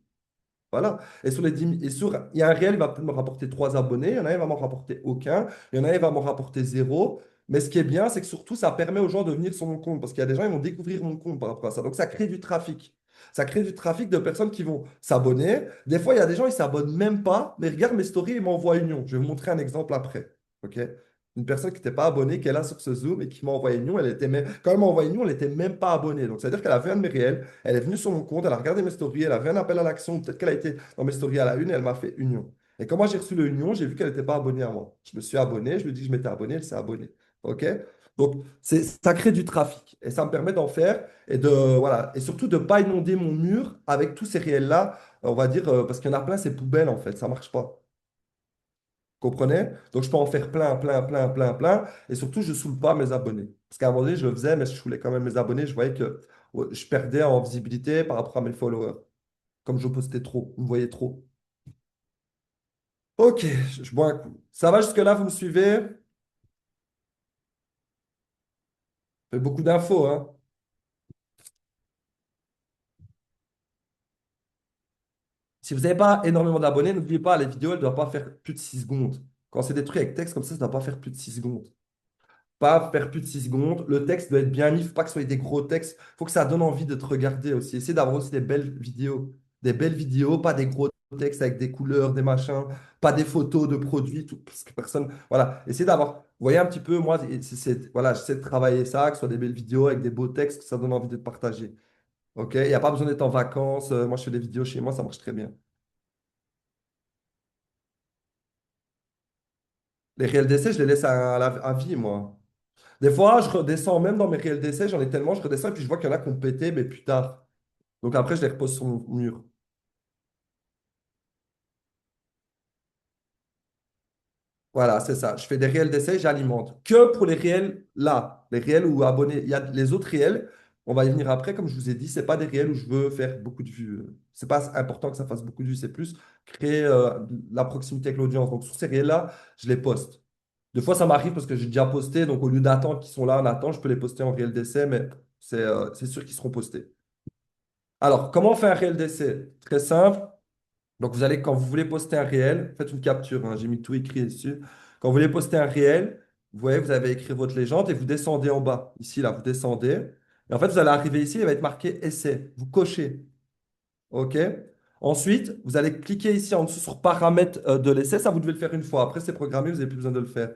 [SPEAKER 1] Voilà. Et sur les 10 000 il y a un réel, il va me rapporter 3 abonnés. Il y en a un, il va m'en rapporter aucun. Il y en a un, il va m'en rapporter zéro. Mais ce qui est bien, c'est que surtout, ça permet aux gens de venir sur mon compte. Parce qu'il y a des gens, ils vont découvrir mon compte par rapport à ça. Donc, ça crée du trafic. Ça crée du trafic de personnes qui vont s'abonner. Des fois, il y a des gens, ils ne s'abonnent même pas. Mais regarde mes stories, ils m'envoient une union. Je vais vous montrer un exemple après. OK? Une personne qui n'était pas abonnée, qui est là sur ce Zoom et qui m'a envoyé une union, quand elle m'a envoyé une union, elle n'était même pas abonnée. Donc, c'est-à-dire qu'elle a vu un de mes réels. Elle est venue sur mon compte, elle a regardé mes stories, elle a vu un appel à l'action, peut-être qu'elle a été dans mes stories à la une et elle m'a fait union. Et quand moi j'ai reçu le union, j'ai vu qu'elle n'était pas abonnée à moi. Je me suis abonné, je lui ai dit que je m'étais abonné, elle s'est abonnée. OK? Donc, ça crée du trafic et ça me permet d'en faire et voilà, et surtout de ne pas inonder mon mur avec tous ces réels-là, on va dire, parce qu'il y en a plein, c'est poubelle en fait, ça ne marche pas. Comprenez? Donc, je peux en faire plein, plein, plein, plein, plein. Et surtout, je ne saoule pas mes abonnés. Parce qu'à un moment donné, je le faisais, mais je saoulais quand même mes abonnés. Je voyais que ouais, je perdais en visibilité par rapport à mes followers. Comme je postais trop, vous me voyez trop. Ok, je bois un coup. Ça va jusque-là, vous me suivez? Fait beaucoup d'infos, hein? Si vous n'avez pas énormément d'abonnés, n'oubliez pas, les vidéos, elles ne doivent pas faire plus de 6 secondes. Quand c'est des trucs avec texte comme ça ne doit pas faire plus de 6 secondes. Pas faire plus de 6 secondes. Le texte doit être bien mis. Il ne faut pas que ce soit des gros textes. Il faut que ça donne envie de te regarder aussi. Essayez d'avoir aussi des belles vidéos. Des belles vidéos, pas des gros textes avec des couleurs, des machins, pas des photos de produits, tout, parce que personne. Voilà. Essayez d'avoir. Vous voyez un petit peu, moi, voilà, j'essaie de travailler ça, que ce soit des belles vidéos avec des beaux textes, que ça donne envie de te partager. OK? Il n'y a pas besoin d'être en vacances. Moi, je fais des vidéos chez moi, ça marche très bien. Les réels d'essai, je les laisse à vie, moi. Des fois, je redescends même dans mes réels d'essai, j'en ai tellement, je redescends et puis je vois qu'il y en a qui ont pété, mais plus tard. Donc après, je les repose sur mon mur. Voilà, c'est ça. Je fais des réels d'essai, j'alimente. Que pour les réels là, les réels ou abonnés. Il y a les autres réels, on va y venir après, comme je vous ai dit, c'est pas des réels où je veux faire beaucoup de vues. C'est pas important que ça fasse beaucoup de vues, c'est plus créer la proximité avec l'audience. Donc sur ces réels-là, je les poste. Des fois, ça m'arrive parce que j'ai déjà posté, donc au lieu d'attendre qu'ils sont là en attente, je peux les poster en réel d'essai, mais c'est sûr qu'ils seront postés. Alors, comment on fait un réel d'essai? Très simple. Donc, vous allez, quand vous voulez poster un réel, faites une capture, hein, j'ai mis tout écrit dessus. Quand vous voulez poster un réel, vous voyez, vous avez écrit votre légende et vous descendez en bas. Ici, là, vous descendez. Et en fait, vous allez arriver ici, il va être marqué essai. Vous cochez. OK? Ensuite, vous allez cliquer ici en dessous sur paramètres de l'essai. Ça, vous devez le faire une fois. Après, c'est programmé, vous n'avez plus besoin de le faire.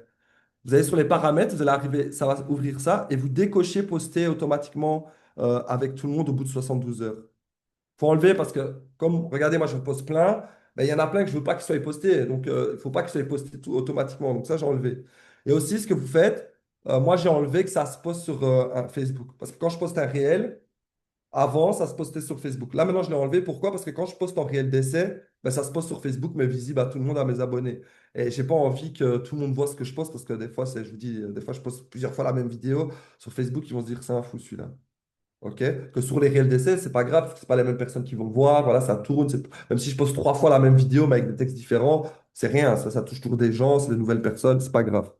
[SPEAKER 1] Vous allez sur les paramètres, vous allez arriver, ça va ouvrir ça et vous décochez poster automatiquement avec tout le monde au bout de 72 heures. Faut enlever parce que, comme, regardez, moi, je poste plein, ben, il y en a plein que je veux pas qu'ils soient postés. Donc, il ne faut pas qu'ils soient postés tout automatiquement. Donc, ça, j'ai enlevé. Et aussi, ce que vous faites, moi, j'ai enlevé que ça se poste sur un Facebook. Parce que quand je poste un réel, avant, ça se postait sur Facebook. Là, maintenant, je l'ai enlevé. Pourquoi? Parce que quand je poste en réel d'essai, ben, ça se poste sur Facebook, mais visible à tout le monde, à mes abonnés. Et j'ai pas envie que tout le monde voit ce que je poste parce que des fois, je vous dis, des fois, je poste plusieurs fois la même vidéo sur Facebook, ils vont se dire, c'est un fou celui-là. OK? Que sur les réels d'essai, c'est pas grave, parce que c'est pas les mêmes personnes qui vont le voir. Voilà, ça tourne. Même si je poste 3 fois la même vidéo, mais avec des textes différents, c'est rien. Ça touche toujours des gens, c'est des nouvelles personnes, c'est pas grave.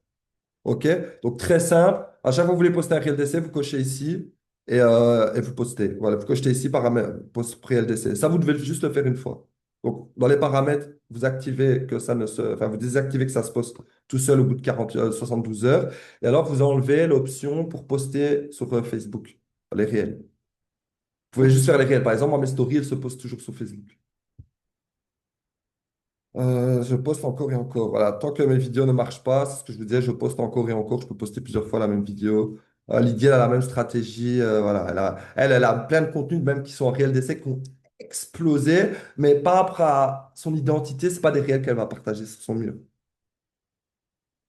[SPEAKER 1] OK? Donc, très simple. À chaque fois que vous voulez poster un réel d'essai, vous cochez ici et vous postez. Voilà, vous cochez ici paramètres, post réel d'essai. Ça, vous devez juste le faire une fois. Donc, dans les paramètres, vous activez que ça ne se, enfin, vous désactivez que ça se poste tout seul au bout de 72 heures. Et alors, vous enlevez l'option pour poster sur Facebook, les réels. Vous pouvez juste faire les réels. Par exemple, moi, mes stories, elles se postent toujours sur Facebook. Je poste encore et encore. Voilà, tant que mes vidéos ne marchent pas, c'est ce que je vous disais, je poste encore et encore. Je peux poster plusieurs fois la même vidéo. Lydie, elle a la même stratégie. Voilà, elle a plein de contenus, même qui sont en réel d'essai, qui ont explosé, mais par rapport à son identité, c'est pas des réels qu'elle va partager sur son mur.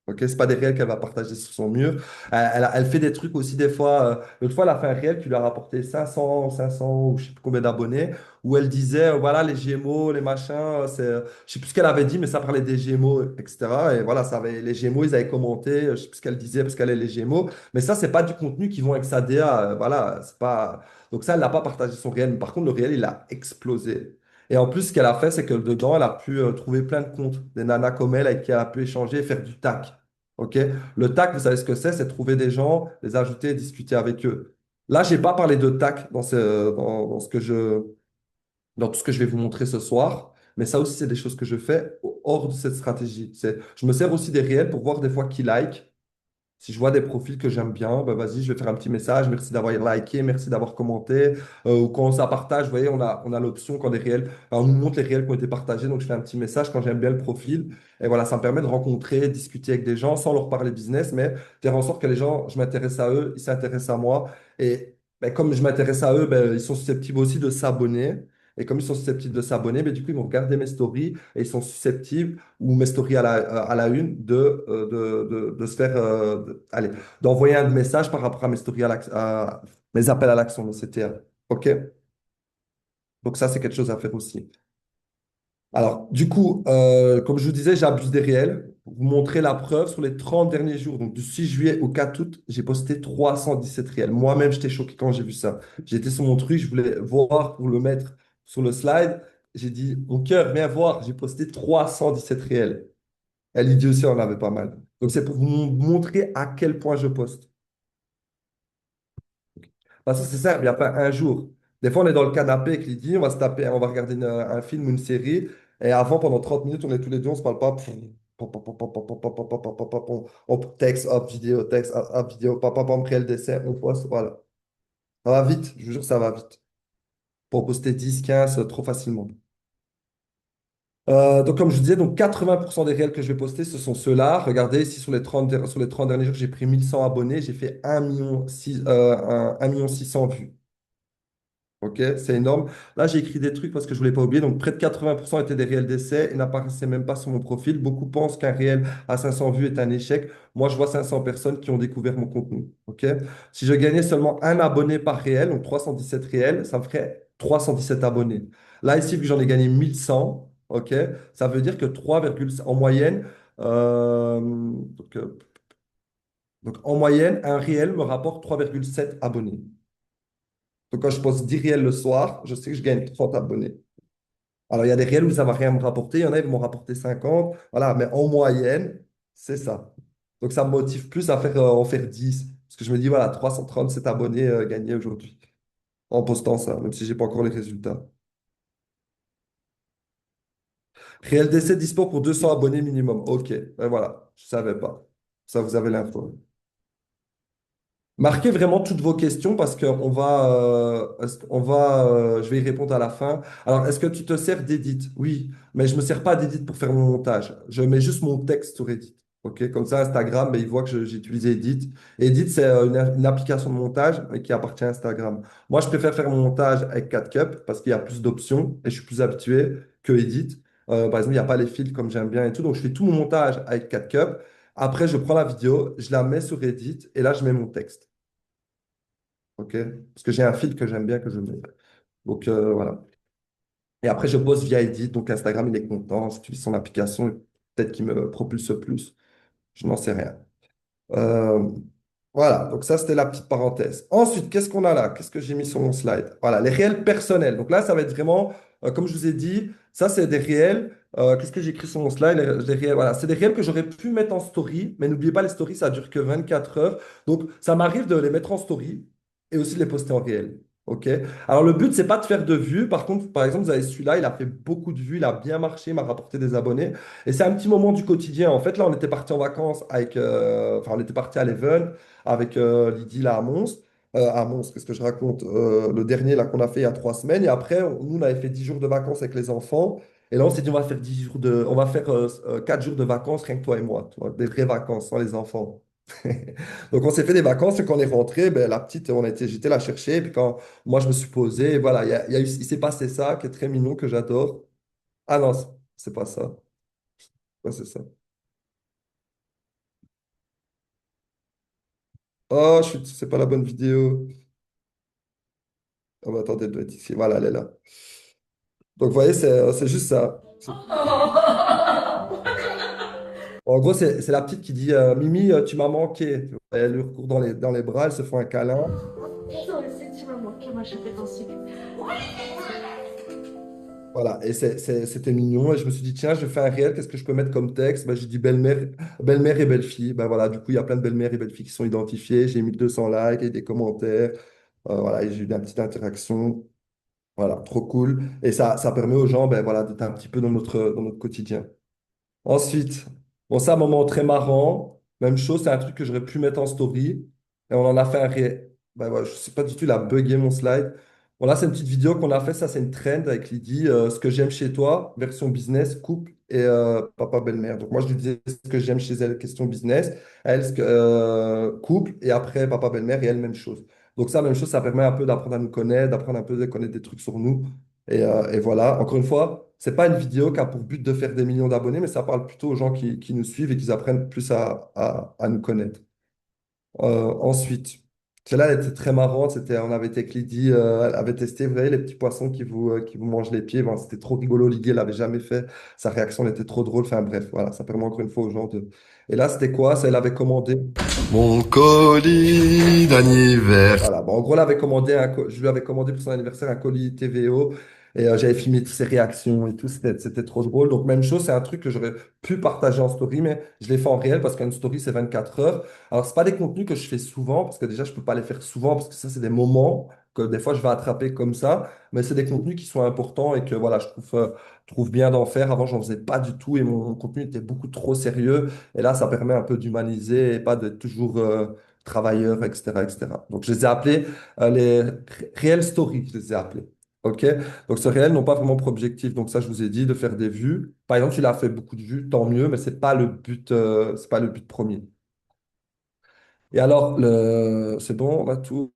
[SPEAKER 1] Ok, c'est pas des réels qu'elle va partager sur son mur. Elle fait des trucs aussi des fois. L'autre fois, elle a fait un réel qui lui a rapporté 500 ou je sais plus combien d'abonnés, où elle disait, voilà, les Gémeaux, les machins, je sais plus ce qu'elle avait dit, mais ça parlait des Gémeaux, etc. Et voilà, les Gémeaux, ils avaient commenté, je sais plus ce qu'elle disait parce qu'elle est les Gémeaux. Mais ça, c'est pas du contenu qui vont avec sa DA. Voilà, c'est pas. Donc ça, elle n'a pas partagé son réel. Mais par contre, le réel, il a explosé. Et en plus, ce qu'elle a fait, c'est que dedans, elle a pu trouver plein de comptes, des nanas comme elle, avec qui elle a pu échanger et faire du tac. OK? Le tac, vous savez ce que c'est trouver des gens, les ajouter, discuter avec eux. Là, j'ai pas parlé de tac dans dans tout ce que je vais vous montrer ce soir, mais ça aussi, c'est des choses que je fais hors de cette stratégie. Je me sers aussi des réels pour voir des fois qui like. Si je vois des profils que j'aime bien, ben vas-y, je vais faire un petit message. Merci d'avoir liké, merci d'avoir commenté. Ou quand ça partage, vous voyez, on a l'option quand des réels, on nous montre les réels qui ont été partagés. Donc, je fais un petit message quand j'aime bien le profil. Et voilà, ça me permet de rencontrer, discuter avec des gens sans leur parler business, mais faire en sorte que les gens, je m'intéresse à eux, ils s'intéressent à moi. Et ben, comme je m'intéresse à eux, ben, ils sont susceptibles aussi de s'abonner. Et comme ils sont susceptibles de s'abonner, ben, du coup, ils vont regarder mes stories et ils sont susceptibles ou mes stories à la une, de se faire, allez, d'envoyer un message par rapport à mes stories à mes appels à l'action, le CTA. OK? Donc ça, c'est quelque chose à faire aussi. Alors, du coup, comme je vous disais, j'abuse des réels. Pour vous montrer la preuve, sur les 30 derniers jours, donc du 6 juillet au 4 août, j'ai posté 317 réels. Moi-même, j'étais choqué quand j'ai vu ça. J'étais sur mon truc, je voulais voir pour le mettre sur le slide. J'ai dit, mon cœur, viens voir, j'ai posté 317 réels. Et Lydie aussi en avait pas mal. Donc, c'est pour vous montrer à quel point je poste. Parce que c'est simple, il n'y a pas un jour. Des fois, on est dans le canapé avec Lydie, on va se taper, on va regarder un film ou une série. Et avant, pendant 30 minutes, on est tous les deux, on ne se parle pas. On texte, hop, vidéo, texte, hop, vidéo, papa, on crée le dessin, on poste, voilà. Ça va vite, je vous jure, ça va vite. Pour poster 10, 15, trop facilement. Donc, comme je vous disais, donc 80% des réels que je vais poster, ce sont ceux-là. Regardez, ici, sur les 30 derniers jours, j'ai pris 1100 abonnés, j'ai fait 1 million 600 vues. OK, c'est énorme. Là, j'ai écrit des trucs parce que je voulais pas oublier. Donc, près de 80% étaient des réels d'essai et n'apparaissaient même pas sur mon profil. Beaucoup pensent qu'un réel à 500 vues est un échec. Moi, je vois 500 personnes qui ont découvert mon contenu. OK? Si je gagnais seulement un abonné par réel, donc 317 réels, ça me ferait 317 abonnés. Là, ici, vu que j'en ai gagné 1100, OK, ça veut dire que 3, en moyenne, donc, en moyenne, un réel me rapporte 3,7 abonnés. Donc, quand je poste 10 réels le soir, je sais que je gagne 30 abonnés. Alors, il y a des réels où ça ne va rien me rapporter. Il y en a qui m'ont rapporté 50. Voilà, mais en moyenne, c'est ça. Donc, ça me motive plus à en faire 10. Parce que je me dis, voilà, 337 abonnés gagnés aujourd'hui en postant ça, même si je n'ai pas encore les résultats. Réel d'essai dispo pour 200 abonnés minimum. OK. Ben voilà, je ne savais pas. Ça, vous avez l'info. Marquez vraiment toutes vos questions parce je vais y répondre à la fin. Alors, est-ce que tu te sers d'Edit? Oui, mais je ne me sers pas d'Edit pour faire mon montage. Je mets juste mon texte sur Edit. OK? Comme ça, Instagram, ben, il voit que j'ai utilisé Edit. Edit, c'est une application de montage mais qui appartient à Instagram. Moi, je préfère faire mon montage avec CapCut parce qu'il y a plus d'options et je suis plus habitué que Edit. Par exemple, il n'y a pas les fils comme j'aime bien et tout. Donc, je fais tout mon montage avec CapCut. Après, je prends la vidéo, je la mets sur Edit et là, je mets mon texte. OK? Parce que j'ai un fil que j'aime bien que je mets. Donc, voilà. Et après, je poste via Edit. Donc, Instagram, il est content. J'utilise son application. Peut-être qu'il me propulse plus. Je n'en sais rien. Euh, Voilà, donc ça, c'était la petite parenthèse. Ensuite, qu'est-ce qu'on a là? Qu'est-ce que j'ai mis sur mon slide? Voilà, les réels personnels. Donc là, ça va être vraiment, comme je vous ai dit, ça, c'est des réels. Qu'est-ce que j'ai écrit sur mon slide? Les réels, voilà, c'est des réels que j'aurais pu mettre en story, mais n'oubliez pas, les stories, ça dure que 24 heures. Donc, ça m'arrive de les mettre en story et aussi de les poster en réel. OK? Alors, le but, c'est pas de faire de vues. Par contre, par exemple, vous avez celui-là, il a fait beaucoup de vues, il a bien marché, il m'a rapporté des abonnés. Et c'est un petit moment du quotidien. En fait, là, on était parti en vacances avec, enfin, on était parti à Leven avec Lydie là à Mons. À Mons, qu'est-ce que je raconte? Le dernier là qu'on a fait il y a 3 semaines. Et après, nous, on avait fait 10 jours de vacances avec les enfants. Et là, on s'est dit, on va faire 10 jours on va faire 4 jours de vacances, rien que toi et moi, tu vois, des vraies vacances sans les enfants. Donc, on s'est fait des vacances et quand on est rentré, ben, la petite, j'étais la chercher. Et puis quand moi, je me suis posé, et voilà, il s'est passé ça qui est très mignon, que j'adore. Ah non, c'est pas ça. Ouais, c'est ça. Oh, c'est pas la bonne vidéo. Oh, bah, attendez, elle doit être ici. Voilà, elle est là. Donc, vous voyez, c'est juste ça. En gros, c'est la petite qui dit Mimi, tu m'as manqué. Elle lui recourt dans les bras, elle se fait un câlin.
[SPEAKER 2] Toi aussi, tu m'as manqué, moi je fais ton sucre.
[SPEAKER 1] Voilà, et c'était mignon. Et je me suis dit, tiens, je fais un réel, qu'est-ce que je peux mettre comme texte? Ben, j'ai dit belle-mère, belle-mère et belle-fille. Ben, voilà, du coup, il y a plein de belles-mères et belles-filles qui sont identifiées. J'ai mis 200 likes et des commentaires. Voilà, et j'ai eu une petite interaction. Voilà, trop cool. Et ça permet aux gens ben, voilà, d'être un petit peu dans notre quotidien. Ensuite, bon, c'est un moment très marrant. Même chose, c'est un truc que j'aurais pu mettre en story. Et on en a fait un ré. Ben, ouais, je sais pas du tout, il a bugué mon slide. Bon, là, c'est une petite vidéo qu'on a fait. Ça, c'est une trend avec Lydie. Ce que j'aime chez toi, version business, couple et papa, belle-mère. Donc, moi, je lui disais ce que j'aime chez elle, question business. Elle, couple et après, papa, belle-mère et elle, même chose. Donc, ça, même chose, ça permet un peu d'apprendre à nous connaître, d'apprendre un peu à connaître des trucs sur nous. Et voilà, encore une fois, c'est pas une vidéo qui a pour but de faire des millions d'abonnés, mais ça parle plutôt aux gens qui nous suivent et qui apprennent plus à nous connaître. Ensuite, celle-là, elle était très marrante. On avait été avec Lydie, elle avait testé, vous voyez, les petits poissons qui vous mangent les pieds. Bon, c'était trop rigolo. Lydie, elle l'avait jamais fait. Sa réaction, elle était trop drôle. Enfin, bref, voilà, ça permet encore une fois aux gens de. Et là, c'était quoi? Ça, elle avait commandé.
[SPEAKER 3] Mon colis d'anniversaire.
[SPEAKER 1] Voilà. Bon, en gros, je lui avais commandé pour son anniversaire un colis TVO et j'avais filmé toutes ses réactions et tout. C'était trop drôle. Donc, même chose, c'est un truc que j'aurais pu partager en story, mais je l'ai fait en réel parce qu'une story, c'est 24 heures. Alors, c'est pas des contenus que je fais souvent parce que déjà, je peux pas les faire souvent parce que ça, c'est des moments que des fois, je vais attraper comme ça. Mais c'est des contenus qui sont importants et que voilà, trouve bien d'en faire. Avant, j'en faisais pas du tout et mon contenu était beaucoup trop sérieux. Et là, ça permet un peu d'humaniser et pas d'être toujours. Travailleurs, etc., etc. Donc, je les ai appelés les réels stories, je les ai appelés. OK? Donc, ce réel n'ont pas vraiment pour objectif. Donc, ça, je vous ai dit de faire des vues. Par exemple, tu l'as fait beaucoup de vues, tant mieux, mais c'est pas le but premier. Et alors, c'est bon, on a tout.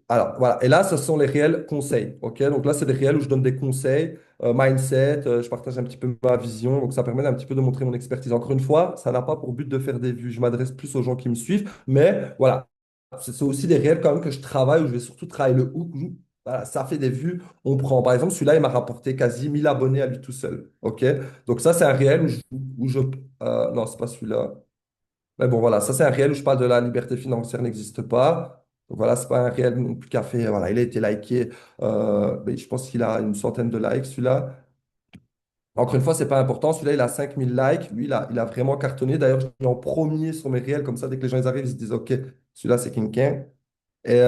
[SPEAKER 1] Alors, voilà. Et là, ce sont les réels conseils. OK? Donc là, c'est des réels où je donne des conseils, mindset, je partage un petit peu ma vision. Donc, ça permet un petit peu de montrer mon expertise. Encore une fois, ça n'a pas pour but de faire des vues. Je m'adresse plus aux gens qui me suivent. Mais voilà, c'est aussi des réels quand même que je travaille, où je vais surtout travailler le hook. Voilà, ça fait des vues, on prend. Par exemple, celui-là, il m'a rapporté quasi 1000 abonnés à lui tout seul. OK? Donc ça, c'est un réel non, c'est pas celui-là. Mais bon, voilà, ça c'est un réel où je parle de la liberté financière n'existe pas. Donc voilà, c'est pas un réel non plus café. Voilà, il a été liké. Mais je pense qu'il a une centaine de likes, celui-là. Encore une fois, c'est pas important. Celui-là, il a 5000 likes. Lui, il a vraiment cartonné. D'ailleurs, je l'ai en premier sur mes réels. Comme ça, dès que les gens ils arrivent, ils se disent, OK, celui-là, c'est quelqu'un. Et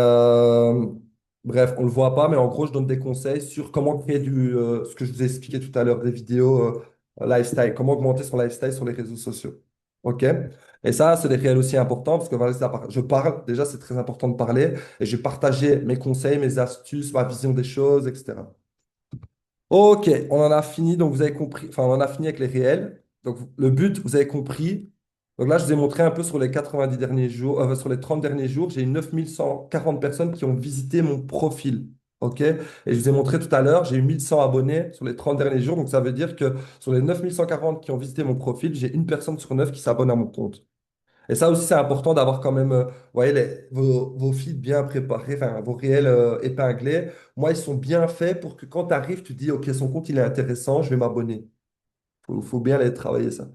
[SPEAKER 1] bref, on le voit pas, mais en gros, je donne des conseils sur comment créer ce que je vous ai expliqué tout à l'heure, des vidéos lifestyle, comment augmenter son lifestyle sur les réseaux sociaux. OK? Et ça, c'est des réels aussi importants parce que voilà, je parle, déjà, c'est très important de parler et je vais partager mes conseils, mes astuces, ma vision des choses, etc. Ok, on en a fini, donc vous avez compris, enfin, on en a fini avec les réels. Donc, le but, vous avez compris. Donc là, je vous ai montré un peu sur les 90 derniers jours, sur les 30 derniers jours, j'ai eu 9140 personnes qui ont visité mon profil. OK? Et je vous ai montré tout à l'heure, j'ai eu 1100 abonnés sur les 30 derniers jours. Donc, ça veut dire que sur les 9140 qui ont visité mon profil, j'ai une personne sur 9 qui s'abonne à mon compte. Et ça aussi, c'est important d'avoir quand même, vous voyez, vos feeds bien préparés, enfin, vos réels épinglés. Moi, ils sont bien faits pour que quand tu arrives, tu te dis, OK, son compte, il est intéressant, je vais m'abonner. Faut bien aller travailler ça.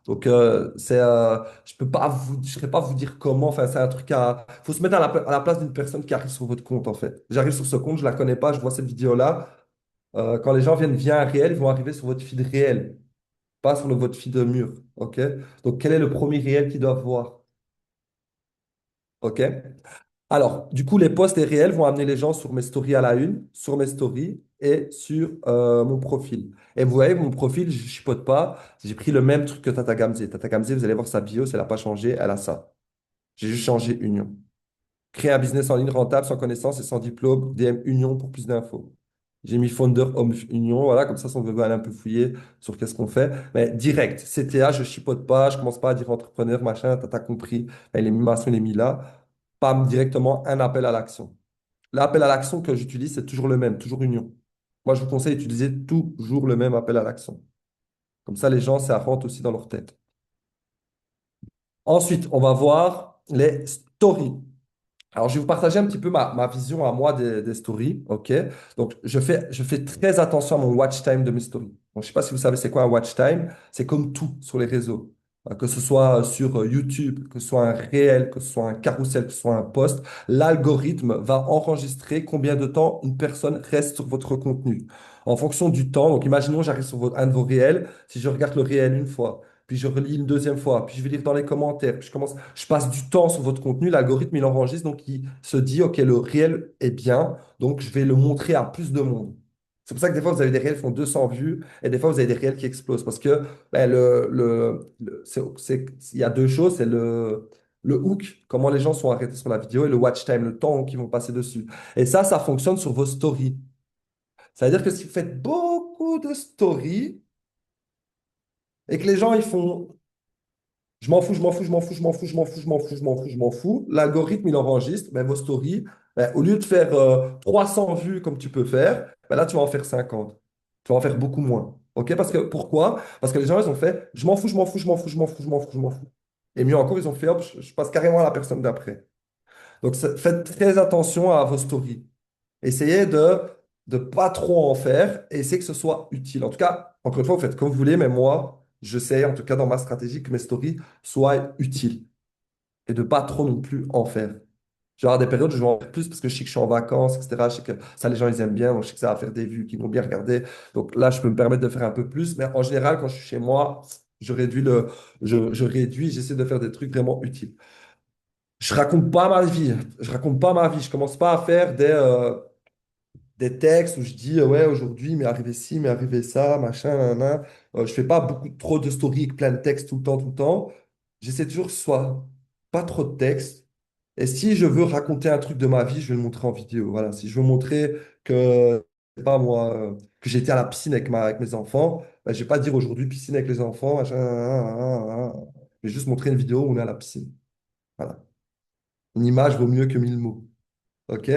[SPEAKER 1] Donc, je peux pas vous, je saurais pas vous dire comment. Enfin, c'est un truc à. Faut se mettre à la place d'une personne qui arrive sur votre compte, en fait. J'arrive sur ce compte, je la connais pas, je vois cette vidéo-là. Quand les gens viennent via un réel, ils vont arriver sur votre feed réel, pas sur votre feed mur. OK? Donc, quel est le premier réel qu'ils doivent voir? OK? Alors, du coup, les posts et réels vont amener les gens sur mes stories à la une, sur mes stories et sur mon profil. Et vous voyez, mon profil, je ne chipote pas. J'ai pris le même truc que Tata Gamze. Tata Gamze, vous allez voir sa bio, si elle n'a pas changé, elle a ça. J'ai juste changé Union. Créer un business en ligne rentable sans connaissance et sans diplôme, DM Union pour plus d'infos. J'ai mis Founder Home Union, voilà, comme ça, si on veut aller un peu fouiller sur qu'est-ce qu'on fait. Mais direct, CTA, je chipote pas, je commence pas à dire entrepreneur, machin, t'as compris. Ben, l'animation, il est mis là. Pam, directement, un appel à l'action. L'appel à l'action que j'utilise, c'est toujours le même, toujours Union. Moi, je vous conseille d'utiliser toujours le même appel à l'action. Comme ça, les gens, ça rentre aussi dans leur tête. Ensuite, on va voir les stories. Alors, je vais vous partager un petit peu ma vision à moi des stories. OK? Donc, je fais très attention à mon watch time de mes stories. Donc, je ne sais pas si vous savez c'est quoi un watch time. C'est comme tout sur les réseaux. Que ce soit sur YouTube, que ce soit un réel, que ce soit un carrousel, que ce soit un post, l'algorithme va enregistrer combien de temps une personne reste sur votre contenu. En fonction du temps, donc imaginons j'arrive sur un de vos réels, si je regarde le réel une fois, puis je relis une deuxième fois, puis je vais lire dans les commentaires, puis je passe du temps sur votre contenu, l'algorithme il enregistre, donc il se dit, OK, le réel est bien, donc je vais le montrer à plus de monde. C'est pour ça que des fois, vous avez des réels qui font 200 vues et des fois, vous avez des réels qui explosent parce que ben, il y a deux choses, c'est le hook, comment les gens sont arrêtés sur la vidéo et le watch time, le temps qu'ils vont passer dessus. Et ça fonctionne sur vos stories. Ça veut dire que si vous faites beaucoup de stories et que les gens, ils font je m'en fous, je m'en fous, je m'en fous, je m'en fous, je m'en fous, je m'en fous, je m'en fous, je m'en fous. L'algorithme, il enregistre ben, vos stories. Ben, au lieu de faire 300 vues comme tu peux faire, ben, là, tu vas en faire 50. Tu vas en faire beaucoup moins. OK? Parce que, pourquoi? Parce que les gens, ils ont fait je m'en fous, je m'en fous, je m'en fous, je m'en fous, je m'en fous, je m'en fous. Et mieux encore, ils ont fait hop, je passe carrément à la personne d'après. Donc, faites très attention à vos stories. Essayez de pas trop en faire et essayez que ce soit utile. En tout cas, encore une fois, vous faites comme vous voulez, mais moi, j'essaie, en tout cas dans ma stratégie, que mes stories soient utiles et de pas trop non plus en faire. Genre, des périodes où je vais en faire plus parce que je sais que je suis en vacances, etc. Je sais que ça, les gens, ils aiment bien. Donc, je sais que ça va faire des vues, qu'ils vont bien regarder. Donc là, je peux me permettre de faire un peu plus. Mais en général, quand je suis chez moi, je réduis, j'essaie de faire des trucs vraiment utiles. Je raconte pas ma vie. Je raconte pas ma vie. Je commence pas à faire des textes où je dis, ouais, aujourd'hui, il m'est arrivé ci, il m'est arrivé ça, machin, nanana. Je fais pas beaucoup trop de stories avec plein de textes tout le temps, tout le temps. J'essaie toujours que ce soit pas trop de textes. Et si je veux raconter un truc de ma vie, je vais le montrer en vidéo. Voilà. Si je veux montrer que, je sais pas moi, que j'étais à la piscine avec mes enfants, ben, je vais pas dire aujourd'hui piscine avec les enfants, machin, nanana, nanana. Je vais juste montrer une vidéo où on est à la piscine. Voilà. Une image vaut mieux que 1000 mots. OK?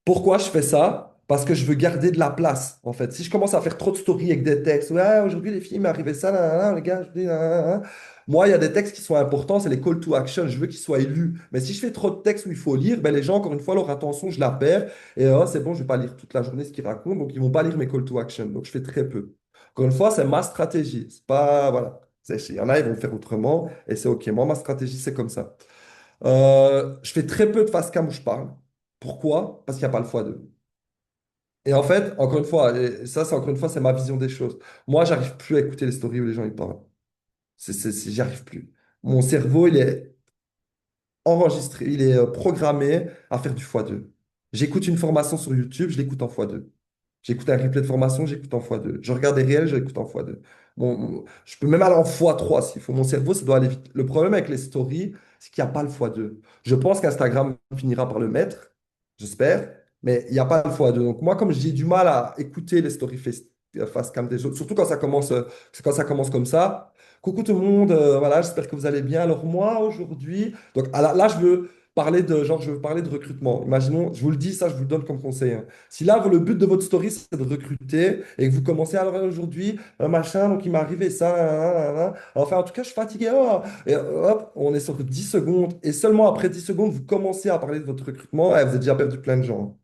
[SPEAKER 1] Pourquoi je fais ça? Parce que je veux garder de la place, en fait. Si je commence à faire trop de stories avec des textes, ouais, aujourd'hui les filles, il m'est arrivé ça, nanana, les gars, je dis, nanana. Moi, il y a des textes qui sont importants, c'est les call to action, je veux qu'ils soient lus. Mais si je fais trop de textes où il faut lire, ben, les gens, encore une fois, leur attention, je la perds. Et c'est bon, je vais pas lire toute la journée ce qu'ils racontent, donc ils vont pas lire mes call to action. Donc je fais très peu. Encore une fois, c'est ma stratégie. C'est pas, voilà. Il y en a, ils vont faire autrement, et c'est OK. Moi, ma stratégie, c'est comme ça. Je fais très peu de face cam où je parle. Pourquoi? Parce qu'il n'y a pas le x2. Et en fait, encore une fois, et ça, c'est encore une fois, c'est ma vision des choses. Moi, j'arrive plus à écouter les stories où les gens ils parlent. J'y arrive plus. Mon cerveau, il est enregistré, il est programmé à faire du x2. J'écoute une formation sur YouTube, je l'écoute en x2. J'écoute un replay de formation, j'écoute en x2. Je regarde des réels, j'écoute en x2. Je peux même aller en x3 s'il faut. Mon cerveau, ça doit aller vite. Le problème avec les stories, c'est qu'il n'y a pas le x2. Je pense qu'Instagram finira par le mettre, j'espère, mais il n'y a pas le x2. Donc moi, comme j'ai du mal à écouter les stories face cam des autres, surtout quand ça commence comme ça. Coucou tout le monde, voilà, j'espère que vous allez bien. Alors moi, aujourd'hui, donc là, je veux parler de recrutement. Imaginons, je vous le dis, ça, je vous le donne comme conseil, hein. Si là, le but de votre story, c'est de recruter et que vous commencez alors aujourd'hui, machin, donc il m'est arrivé ça, nan. Enfin, en tout cas, je suis fatigué. Oh. Et hop, on est sur 10 secondes et seulement après 10 secondes, vous commencez à parler de votre recrutement et vous avez déjà perdu plein de gens.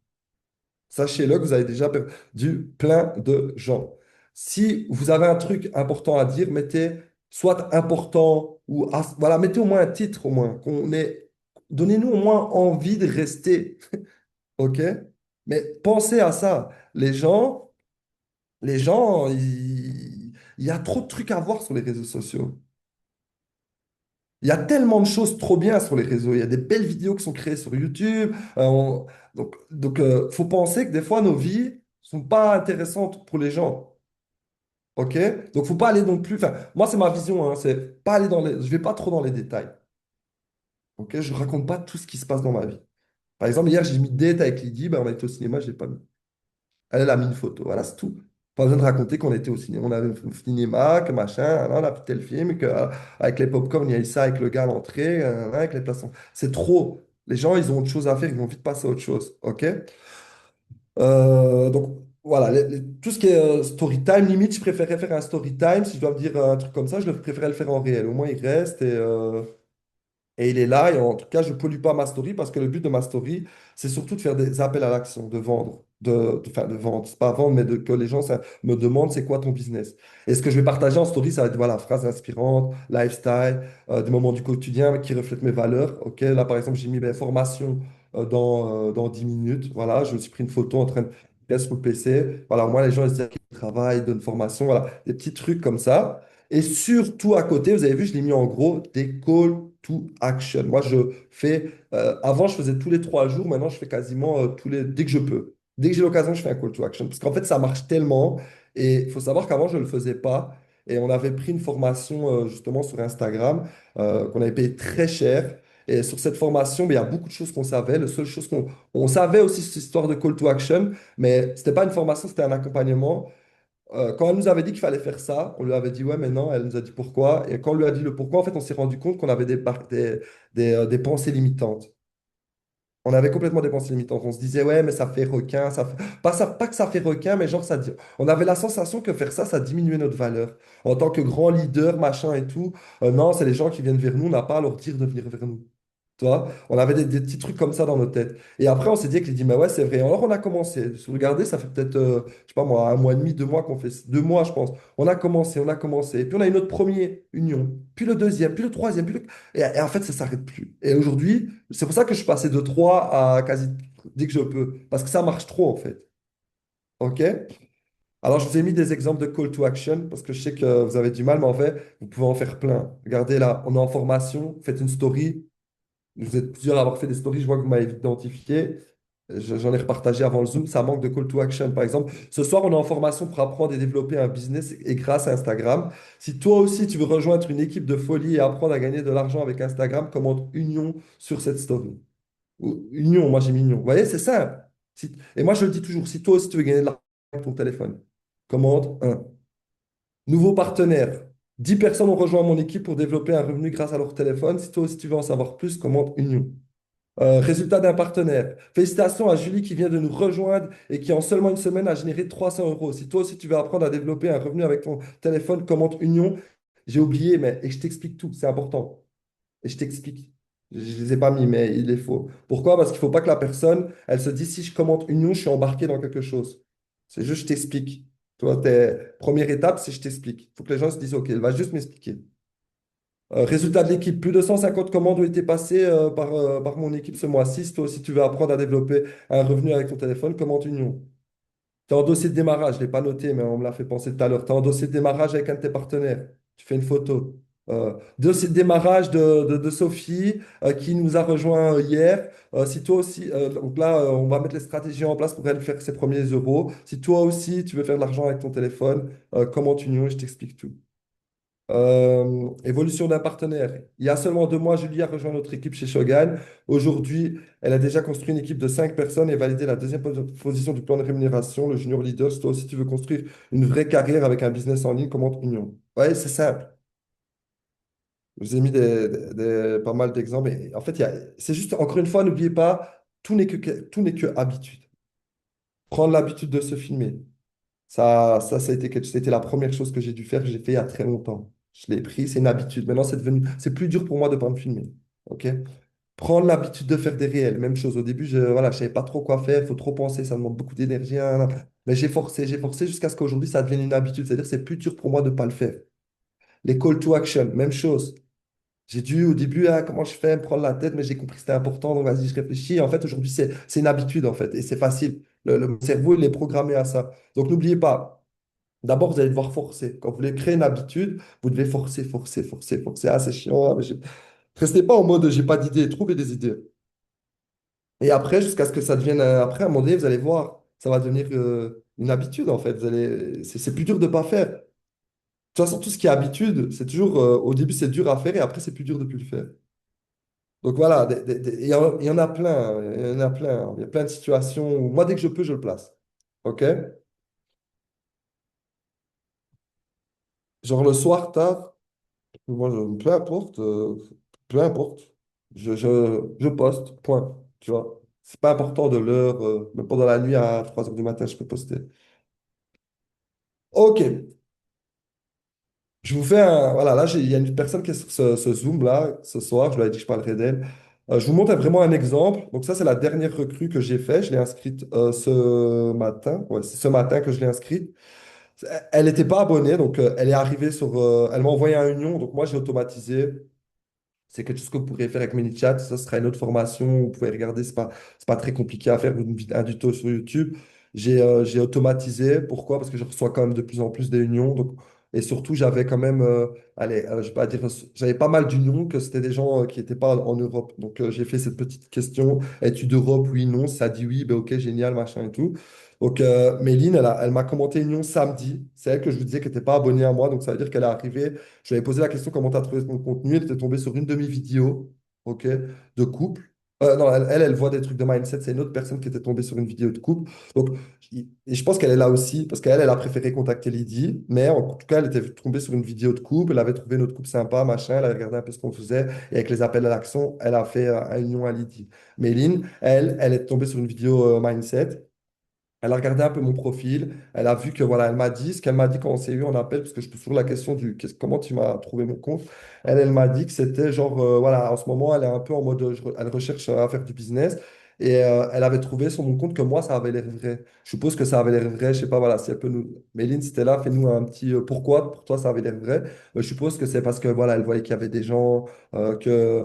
[SPEAKER 1] Sachez-le que vous avez déjà perdu plein de gens. Si vous avez un truc important à dire, mettez soit important, ou voilà, mettez au moins un titre, au moins, donnez-nous au moins envie de rester, ok? Mais pensez à ça. Les gens, il y a trop de trucs à voir sur les réseaux sociaux. Il y a tellement de choses trop bien sur les réseaux. Il y a des belles vidéos qui sont créées sur YouTube. Faut penser que des fois, nos vies sont pas intéressantes pour les gens. OK? Donc, faut pas aller non plus. Enfin, moi, c'est ma vision. Hein, c'est pas aller je vais pas trop dans les détails. OK? Je raconte pas tout ce qui se passe dans ma vie. Par exemple, hier, j'ai mis date avec Lydie. Ben, on a été au cinéma, je l'ai pas mis. Elle a mis une photo. Voilà, c'est tout. Pas besoin de raconter qu'on était au cinéma. On avait un cinéma, que machin, on a vu tel film, avec les pop-corn, il y a eu ça avec le gars à l'entrée, avec les plaçons. C'est trop. Les gens, ils ont autre chose à faire, ils vont vite passer à autre chose. OK? Donc, voilà, tout ce qui est story time, limite, je préférerais faire un story time. Si je dois me dire un truc comme ça, je préférerais le faire en réel. Au moins, il reste et il est là, et en tout cas, je ne pollue pas ma story parce que le but de ma story, c'est surtout de faire des appels à l'action, de vendre, enfin, de vendre, c'est pas vendre, mais que les gens me demandent c'est quoi ton business. Et ce que je vais partager en story, ça va être voilà, phrases inspirantes, lifestyle, des moments du quotidien qui reflètent mes valeurs. Ok, là, par exemple, j'ai mis ben, formation dans 10 minutes. Voilà, je me suis pris une photo en train de faire sur le PC. Voilà, moi, les gens, ils se disent qu'ils travaillent, ils donnent formation, voilà, des petits trucs comme ça. Et surtout à côté, vous avez vu, je l'ai mis en gros des call to action. Moi, avant, je faisais tous les 3 jours. Maintenant, je fais quasiment dès que je peux. Dès que j'ai l'occasion, je fais un call to action. Parce qu'en fait, ça marche tellement. Et il faut savoir qu'avant, je ne le faisais pas. Et on avait pris une formation justement sur Instagram qu'on avait payé très cher. Et sur cette formation, ben, il y a beaucoup de choses qu'on savait. La seule chose on savait aussi cette histoire de call to action, mais ce n'était pas une formation, c'était un accompagnement. Quand elle nous avait dit qu'il fallait faire ça, on lui avait dit ouais, mais non, elle nous a dit pourquoi. Et quand on lui a dit le pourquoi, en fait, on s'est rendu compte qu'on avait des pensées limitantes. On avait complètement des pensées limitantes. On se disait ouais, mais ça fait requin, pas que ça fait requin, mais genre on avait la sensation que faire ça, ça diminuait notre valeur. En tant que grand leader, machin et tout, non, c'est les gens qui viennent vers nous, on n'a pas à leur dire de venir vers nous. Tu vois, on avait des petits trucs comme ça dans nos têtes. Et après, on s'est dit avec les dit, mais ouais, c'est vrai. Alors, on a commencé. Si vous regardez, ça fait peut-être, je sais pas moi, 1 mois et demi, 2 mois qu'on fait, 2 mois, je pense. On a commencé. Et puis, on a eu notre premier union. Puis le deuxième, puis le troisième. Et en fait, ça s'arrête plus. Et aujourd'hui, c'est pour ça que je suis passé de 3 à quasi dès que je peux. Parce que ça marche trop, en fait. OK? Alors, je vous ai mis des exemples de call to action parce que je sais que vous avez du mal, mais en fait, vous pouvez en faire plein. Regardez là, on est en formation, faites une story. Vous êtes plusieurs à avoir fait des stories, je vois que vous m'avez identifié. J'en ai repartagé avant le Zoom, ça manque de call to action. Par exemple, ce soir, on est en formation pour apprendre et développer un business et grâce à Instagram. Si toi aussi, tu veux rejoindre une équipe de folie et apprendre à gagner de l'argent avec Instagram, commente Union sur cette story. Ou Union, moi j'ai mis Union. Vous voyez, c'est simple. Et moi, je le dis toujours, si toi aussi, tu veux gagner de l'argent avec ton téléphone, commente un. Nouveau partenaire. 10 personnes ont rejoint mon équipe pour développer un revenu grâce à leur téléphone. Si toi aussi, tu veux en savoir plus, commente Union. Résultat d'un partenaire. Félicitations à Julie qui vient de nous rejoindre et qui en seulement une semaine a généré 300 euros. Si toi aussi tu veux apprendre à développer un revenu avec ton téléphone, commente Union. J'ai oublié, mais et je t'explique tout, c'est important. Et je t'explique. Je ne les ai pas mis, mais il est faux. Pourquoi? Parce qu'il ne faut pas que la personne, elle se dise si je commente Union, je suis embarqué dans quelque chose. C'est juste je t'explique. Toi, première étape, c'est je t'explique. Il faut que les gens se disent, OK, elle va juste m'expliquer. Résultat de l'équipe, plus de 150 commandes ont été passées par mon équipe ce mois-ci. Si toi aussi tu veux apprendre à développer un revenu avec ton téléphone, commente Union. Tu es en dossier de démarrage, je ne l'ai pas noté, mais on me l'a fait penser tout à l'heure. Tu es en dossier de démarrage avec un de tes partenaires. Tu fais une photo. Dossier de démarrage de Sophie qui nous a rejoint hier. Si toi aussi, donc là, on va mettre les stratégies en place pour elle faire ses premiers euros. Si toi aussi, tu veux faire de l'argent avec ton téléphone, commente Union et je t'explique tout. Évolution d'un partenaire. Il y a seulement 2 mois, Julie a rejoint notre équipe chez Shogun. Aujourd'hui, elle a déjà construit une équipe de 5 personnes et validé la deuxième position du plan de rémunération, le junior leader. Si toi aussi tu veux construire une vraie carrière avec un business en ligne, commente Union. Ouais, c'est simple. Je vous ai mis pas mal d'exemples. Et en fait, c'est juste, encore une fois, n'oubliez pas, tout n'est que habitude. Prendre l'habitude de se filmer. Ça a été, c'était la première chose que j'ai dû faire, que j'ai fait il y a très longtemps. Je l'ai pris, c'est une habitude. Maintenant, c'est plus dur pour moi de ne pas me filmer. OK? Prendre l'habitude de faire des réels. Même chose. Au début, voilà, je ne savais pas trop quoi faire, il faut trop penser, ça demande beaucoup d'énergie. Hein, hein. Mais j'ai forcé jusqu'à ce qu'aujourd'hui, ça devienne une habitude. C'est-à-dire, c'est plus dur pour moi de ne pas le faire. Les call to action, même chose. J'ai dû au début, ah, comment je fais, me prendre la tête, mais j'ai compris que c'était important, donc vas-y, je réfléchis. Et en fait, aujourd'hui, c'est une habitude, en fait, et c'est facile. Le cerveau, il est programmé à ça. Donc, n'oubliez pas, d'abord, vous allez devoir forcer. Quand vous voulez créer une habitude, vous devez forcer, forcer, forcer, forcer. Ah, c'est chiant. Ah, mais restez pas en mode, j'ai pas d'idées, trouvez des idées. Et après, jusqu'à ce que ça devienne, après, à un moment donné, vous allez voir, ça va devenir une habitude, en fait. C'est plus dur de pas faire. De toute façon, tout ce qui est habitude, c'est toujours, au début, c'est dur à faire et après, c'est plus dur de plus le faire. Donc voilà, il y en a plein, il y en a plein. Il y a plein de situations où moi, dès que je peux, je le place. OK? Genre le soir, tard, moi, peu importe, peu importe. Je poste, point. Tu vois? C'est pas important de l'heure, même pendant la nuit à 3 heures du matin, je peux poster. OK. Je vous fais un. Voilà, là, il y a une personne qui est sur ce Zoom-là ce soir. Je lui ai dit que je parlerai d'elle. Je vous montre vraiment un exemple. Donc, ça, c'est la dernière recrue que j'ai fait. Je l'ai inscrite ce matin. Ouais, c'est ce matin que je l'ai inscrite. Elle n'était pas abonnée, donc elle est arrivée sur. Elle m'a envoyé un union, donc moi, j'ai automatisé. C'est quelque chose que vous pourrez faire avec ManyChat. Ça sera une autre formation. Vous pouvez regarder. C'est pas très compliqué à faire. Un tuto sur YouTube. J'ai automatisé. Pourquoi? Parce que je reçois quand même de plus en plus des unions. Donc, et surtout, j'avais quand même, allez, je vais pas dire, j'avais pas mal d'unions que c'était des gens qui n'étaient pas en Europe. Donc, j'ai fait cette petite question. Es-tu d'Europe? Oui, non. Ça dit oui, ben ok, génial, machin et tout. Donc, Méline, elle m'a commenté une union samedi. C'est elle que je vous disais qu'elle n'était pas abonnée à moi. Donc, ça veut dire qu'elle est arrivée. Je lui avais posé la question comment tu as trouvé ton contenu. Elle était tombée sur une demi-vidéo, ok, de couple. Non, elle voit des trucs de mindset. C'est une autre personne qui était tombée sur une vidéo de couple. Donc, et je pense qu'elle est là aussi, parce qu'elle, elle a préféré contacter Lydie. Mais en tout cas, elle était tombée sur une vidéo de couple. Elle avait trouvé notre couple sympa, machin. Elle a regardé un peu ce qu'on faisait. Et avec les appels à l'action, elle a fait un union à Lydie. Méline, elle est tombée sur une vidéo mindset. Elle a regardé un peu mon profil, elle a vu que voilà, elle m'a dit ce qu'elle m'a dit quand on s'est eu en appel, parce que je pose toujours la question du comment tu m'as trouvé mon compte. Elle m'a dit que c'était genre, voilà, en ce moment, elle est un peu en mode, elle recherche à faire du business et elle avait trouvé sur mon compte que moi, ça avait l'air vrai. Je suppose que ça avait l'air vrai, je sais pas, voilà, si elle peut nous. Méline, si t'es là, fais-nous un petit pourquoi pour toi ça avait l'air vrai. Je suppose que c'est parce que voilà, elle voyait qu'il y avait des gens, que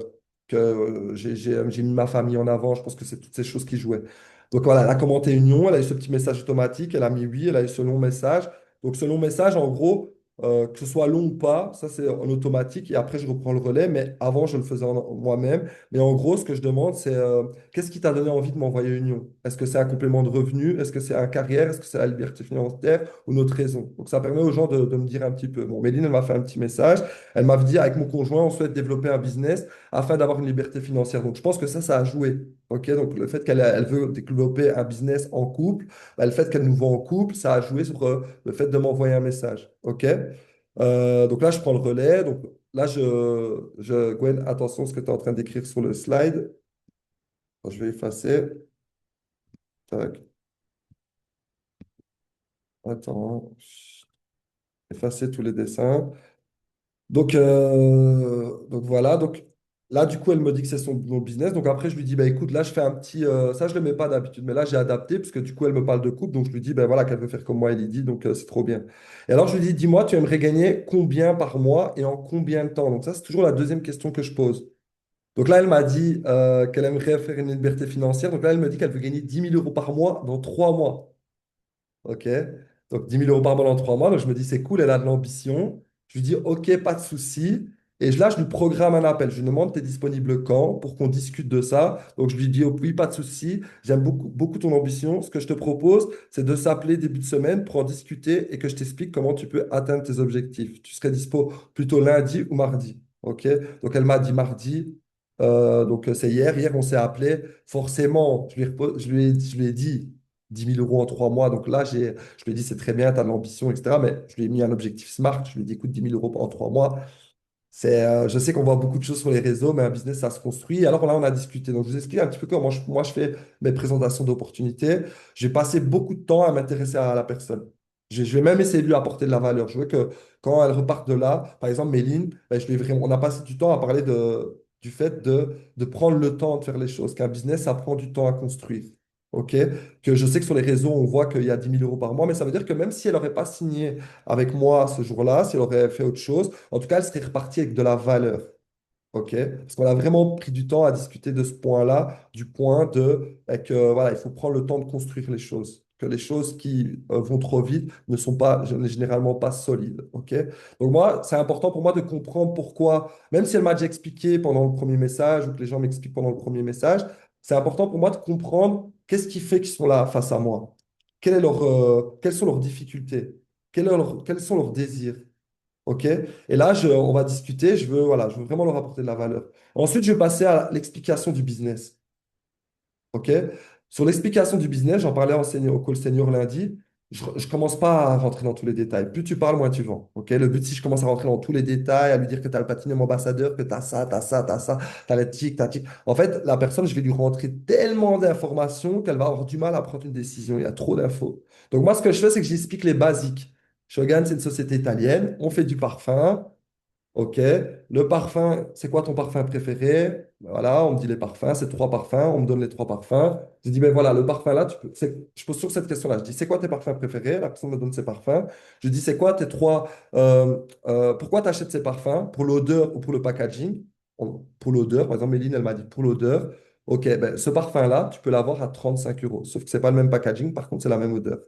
[SPEAKER 1] j'ai mis ma famille en avant, je pense que c'est toutes ces choses qui jouaient. Donc voilà, elle a commenté Union, elle a eu ce petit message automatique, elle a mis oui, elle a eu ce long message. Donc ce long message, en gros, que ce soit long ou pas, ça c'est en automatique et après je reprends le relais, mais avant je le faisais moi-même. Mais en gros, ce que je demande, c'est qu'est-ce qui t'a donné envie de m'envoyer Union? Est-ce que c'est un complément de revenu? Est-ce que c'est un carrière? Est-ce que c'est la liberté financière ou une autre raison? Donc ça permet aux gens de me dire un petit peu. Bon, Méline, elle m'a fait un petit message. Elle m'a dit, avec mon conjoint, on souhaite développer un business afin d'avoir une liberté financière. Donc je pense que ça a joué. Ok, donc le fait elle veut développer un business en couple, bah, le fait qu'elle nous voit en couple, ça a joué sur le fait de m'envoyer un message. Ok. Donc là, je prends le relais. Donc là, Gwen, attention à ce que tu es en train d'écrire sur le slide. Attends, je vais effacer. Tac. Attends. Effacer tous les dessins. Donc voilà, donc là du coup elle me dit que c'est mon business. Donc après je lui dis bah écoute là je fais un petit ça je le mets pas d'habitude mais là j'ai adapté parce que du coup elle me parle de couple donc je lui dis ben voilà qu'elle veut faire comme moi elle y dit donc c'est trop bien. Et alors je lui dis dis-moi tu aimerais gagner combien par mois et en combien de temps? Donc ça c'est toujours la deuxième question que je pose. Donc là elle m'a dit qu'elle aimerait faire une liberté financière donc là elle me dit qu'elle veut gagner 10 000 € par mois dans 3 mois. OK. Donc 10 000 € par mois dans 3 mois. Donc je me dis, c'est cool, elle a de l'ambition. Je lui dis, OK, pas de souci. Et là, je lui programme un appel. Je lui demande, tu es disponible quand pour qu'on discute de ça. Donc je lui dis, oh, oui, pas de souci. J'aime beaucoup, beaucoup ton ambition. Ce que je te propose, c'est de s'appeler début de semaine pour en discuter et que je t'explique comment tu peux atteindre tes objectifs. Tu serais dispo plutôt lundi ou mardi. OK. Donc elle m'a dit mardi. Donc c'est hier. Hier, on s'est appelé. Forcément, je lui ai dit 10 000 € en 3 mois. Donc là, je lui ai dit, c'est très bien, tu as de l'ambition, etc. Mais je lui ai mis un objectif SMART. Je lui ai dit, écoute, 10 000 € en 3 mois. Je sais qu'on voit beaucoup de choses sur les réseaux, mais un business, ça se construit. Alors là, on a discuté. Donc, je vous explique un petit peu comment moi, je fais mes présentations d'opportunités. J'ai passé beaucoup de temps à m'intéresser à la personne. Je vais même essayer de lui apporter de la valeur. Je veux que quand elle repart de là, par exemple, Méline, ben, on a passé du temps à parler du fait de prendre le temps de faire les choses, qu'un business, ça prend du temps à construire. OK? Que je sais que sur les réseaux, on voit qu'il y a 10 000 € par mois, mais ça veut dire que même si elle n'aurait pas signé avec moi ce jour-là, si elle aurait fait autre chose, en tout cas, elle serait repartie avec de la valeur. OK? Parce qu'on a vraiment pris du temps à discuter de ce point-là, du point de que voilà, il faut prendre le temps de construire les choses. Que les choses qui vont trop vite ne sont pas généralement pas solides. OK? Donc moi, c'est important pour moi de comprendre pourquoi, même si elle m'a déjà expliqué pendant le premier message ou que les gens m'expliquent pendant le premier message, c'est important pour moi de comprendre qu'est-ce qui fait qu'ils sont là face à moi. Quelles sont leurs difficultés? Quels sont leurs désirs? OK? Et là, on va discuter. Voilà, je veux vraiment leur apporter de la valeur. Ensuite, je vais passer à l'explication du business. OK? Sur l'explication du business, j'en parlais au call senior lundi. Je ne commence pas à rentrer dans tous les détails. Plus tu parles, moins tu vends. OK? Le but, si je commence à rentrer dans tous les détails, à lui dire que tu as le Platinum Ambassadeur, que tu as ça, tu as ça, tu as ça, tu as la tic, tu as tic. En fait, la personne, je vais lui rentrer tellement d'informations qu'elle va avoir du mal à prendre une décision. Il y a trop d'infos. Donc, moi, ce que je fais, c'est que j'explique les basiques. Shogun, c'est une société italienne. On fait du parfum. OK. Le parfum, c'est quoi ton parfum préféré? Ben voilà, on me dit les parfums, c'est trois parfums, on me donne les trois parfums. Je dis, ben voilà, le parfum là, je pose sur cette question-là. Je dis, c'est quoi tes parfums préférés? La personne me donne ses parfums. Je dis, c'est quoi tes trois. Pourquoi tu achètes ces parfums? Pour l'odeur ou pour le packaging? Pour l'odeur, par exemple, Méline, elle m'a dit pour l'odeur. OK, ben, ce parfum-là, tu peux l'avoir à 35 €. Sauf que c'est pas le même packaging, par contre, c'est la même odeur.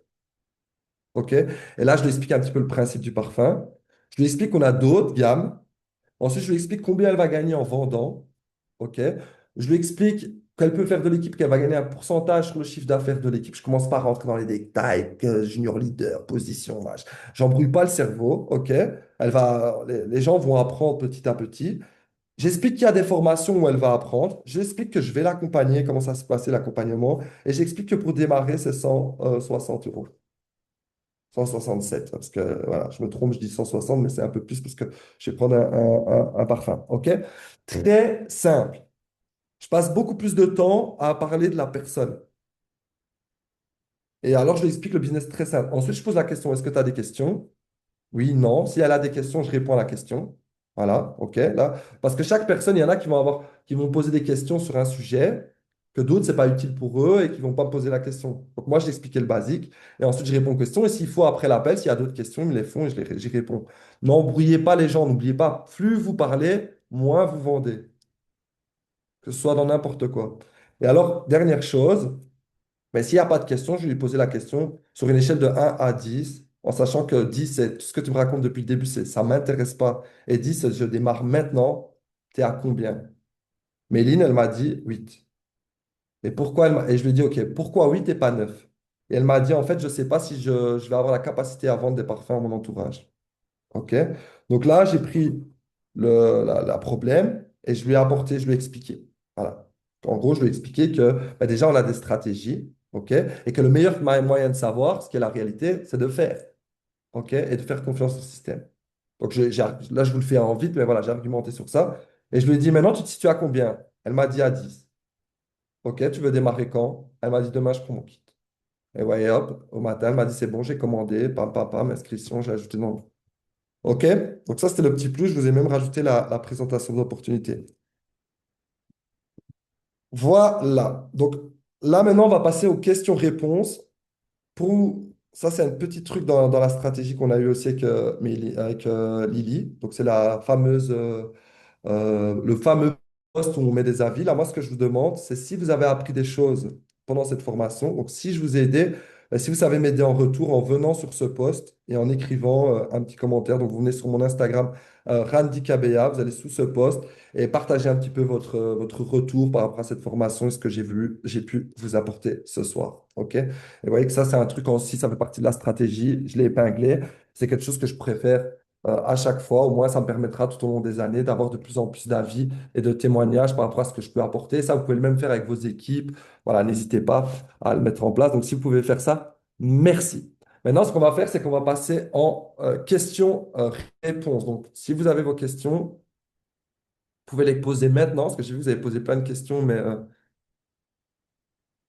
[SPEAKER 1] OK? Et là, je lui explique un petit peu le principe du parfum. Je lui explique qu'on a d'autres gammes. Ensuite, je lui explique combien elle va gagner en vendant. OK? Je lui explique qu'elle peut faire de l'équipe, qu'elle va gagner un pourcentage sur le chiffre d'affaires de l'équipe. Je commence pas à rentrer dans les détails, que junior leader, position, match. J'embrouille pas le cerveau. OK? Les gens vont apprendre petit à petit. J'explique qu'il y a des formations où elle va apprendre. J'explique que je vais l'accompagner, comment ça se passe l'accompagnement. Et j'explique que pour démarrer, c'est 160 €. 167, parce que voilà, je me trompe, je dis 160, mais c'est un peu plus parce que je vais prendre un parfum. OK? Très simple. Je passe beaucoup plus de temps à parler de la personne. Et alors, je lui explique le business très simple. Ensuite, je pose la question, est-ce que tu as des questions? Oui, non. Si elle a des questions, je réponds à la question. Voilà, OK. Là, parce que chaque personne, il y en a qui vont poser des questions sur un sujet que d'autres, c'est pas utile pour eux et qui vont pas me poser la question. Donc moi, j'ai expliqué le basique et ensuite, je réponds aux questions. Et s'il faut, après l'appel, s'il y a d'autres questions, ils me les font et j'y réponds. N'embrouillez pas les gens. N'oubliez pas, plus vous parlez, moins vous vendez, que ce soit dans n'importe quoi. Et alors, dernière chose, mais s'il n'y a pas de question, je vais lui poser la question sur une échelle de 1 à 10, en sachant que 10, c'est tout ce que tu me racontes depuis le début, c'est ça ne m'intéresse pas. Et 10, c'est je démarre maintenant, tu es à combien? Méline, elle m'a dit 8. Et je lui ai dit, OK, pourquoi 8 et pas 9? Et elle m'a dit, en fait, je ne sais pas si je vais avoir la capacité à vendre des parfums à mon entourage. OK? Donc là, j'ai pris la problème et je lui ai apporté, je lui ai expliqué. Voilà. En gros, je lui ai expliqué que bah, déjà, on a des stratégies, OK? Et que le meilleur moyen de savoir ce qu'est la réalité, c'est de faire, OK? Et de faire confiance au système. Donc là, je vous le fais en vite, mais voilà, j'ai argumenté sur ça. Et je lui ai dit, maintenant, tu te situes à combien? Elle m'a dit à 10. OK, tu veux démarrer quand? Elle m'a dit, demain, je prends mon kit. Et ouais, hop, au matin, elle m'a dit, c'est bon, j'ai commandé, pam, pam, pam, inscription, j'ai ajouté dans OK? Donc ça, c'était le petit plus. Je vous ai même rajouté la présentation d'opportunité. Voilà. Donc là, maintenant, on va passer aux questions-réponses. Ça, c'est un petit truc dans la stratégie qu'on a eu aussi avec Lily. Donc, c'est le fameux post où on met des avis. Là, moi, ce que je vous demande, c'est si vous avez appris des choses pendant cette formation. Donc, si je vous ai aidé, si vous savez m'aider en retour en venant sur ce post et en écrivant un petit commentaire. Donc, vous venez sur mon Instagram, Randy Kabea, vous allez sous ce post et partagez un petit peu votre retour par rapport à cette formation et ce que j'ai pu vous apporter ce soir. OK? Et vous voyez que ça, c'est un truc aussi, ça fait partie de la stratégie. Je l'ai épinglé. C'est quelque chose que je préfère à chaque fois. Au moins, ça me permettra tout au long des années d'avoir de plus en plus d'avis et de témoignages par rapport à ce que je peux apporter. Ça, vous pouvez le même faire avec vos équipes. Voilà, n'hésitez pas à le mettre en place. Donc, si vous pouvez faire ça, merci. Maintenant, ce qu'on va faire, c'est qu'on va passer en questions-réponses. Donc, si vous avez vos questions, vous pouvez les poser maintenant, parce que j'ai vu que vous avez posé plein de questions, mais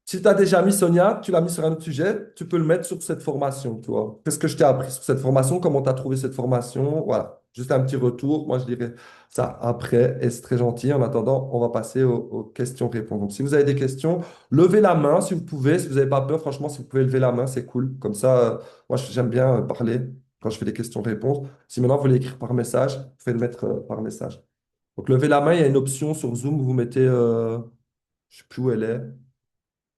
[SPEAKER 1] si tu as déjà mis Sonia, tu l'as mis sur un autre sujet, tu peux le mettre sur cette formation, tu vois. Qu'est-ce que je t'ai appris sur cette formation? Comment tu as trouvé cette formation? Voilà. juste un petit retour. Moi, je dirais ça après, et c'est très gentil. En attendant, on va passer aux questions-réponses. Donc, si vous avez des questions, levez la main si vous pouvez. Si vous n'avez pas peur, franchement, si vous pouvez lever la main, c'est cool. Comme ça, moi, j'aime bien parler quand je fais des questions-réponses. Si maintenant vous voulez écrire par message, vous pouvez le mettre par message. Donc, levez la main, il y a une option sur Zoom où vous mettez, je ne sais plus où elle est,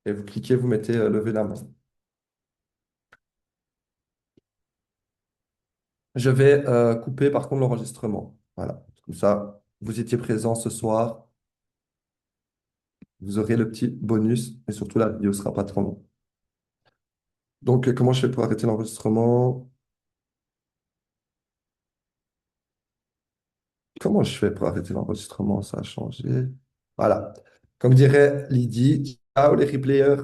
[SPEAKER 1] et vous cliquez, vous mettez lever la main. Je vais couper par contre l'enregistrement. Voilà. Comme ça, vous étiez présent ce soir, vous aurez le petit bonus et surtout la vidéo sera pas trop longue. Donc, comment je fais pour arrêter l'enregistrement? Comment je fais pour arrêter l'enregistrement? Ça a changé. Voilà. Comme dirait Lydie, ciao les replayers.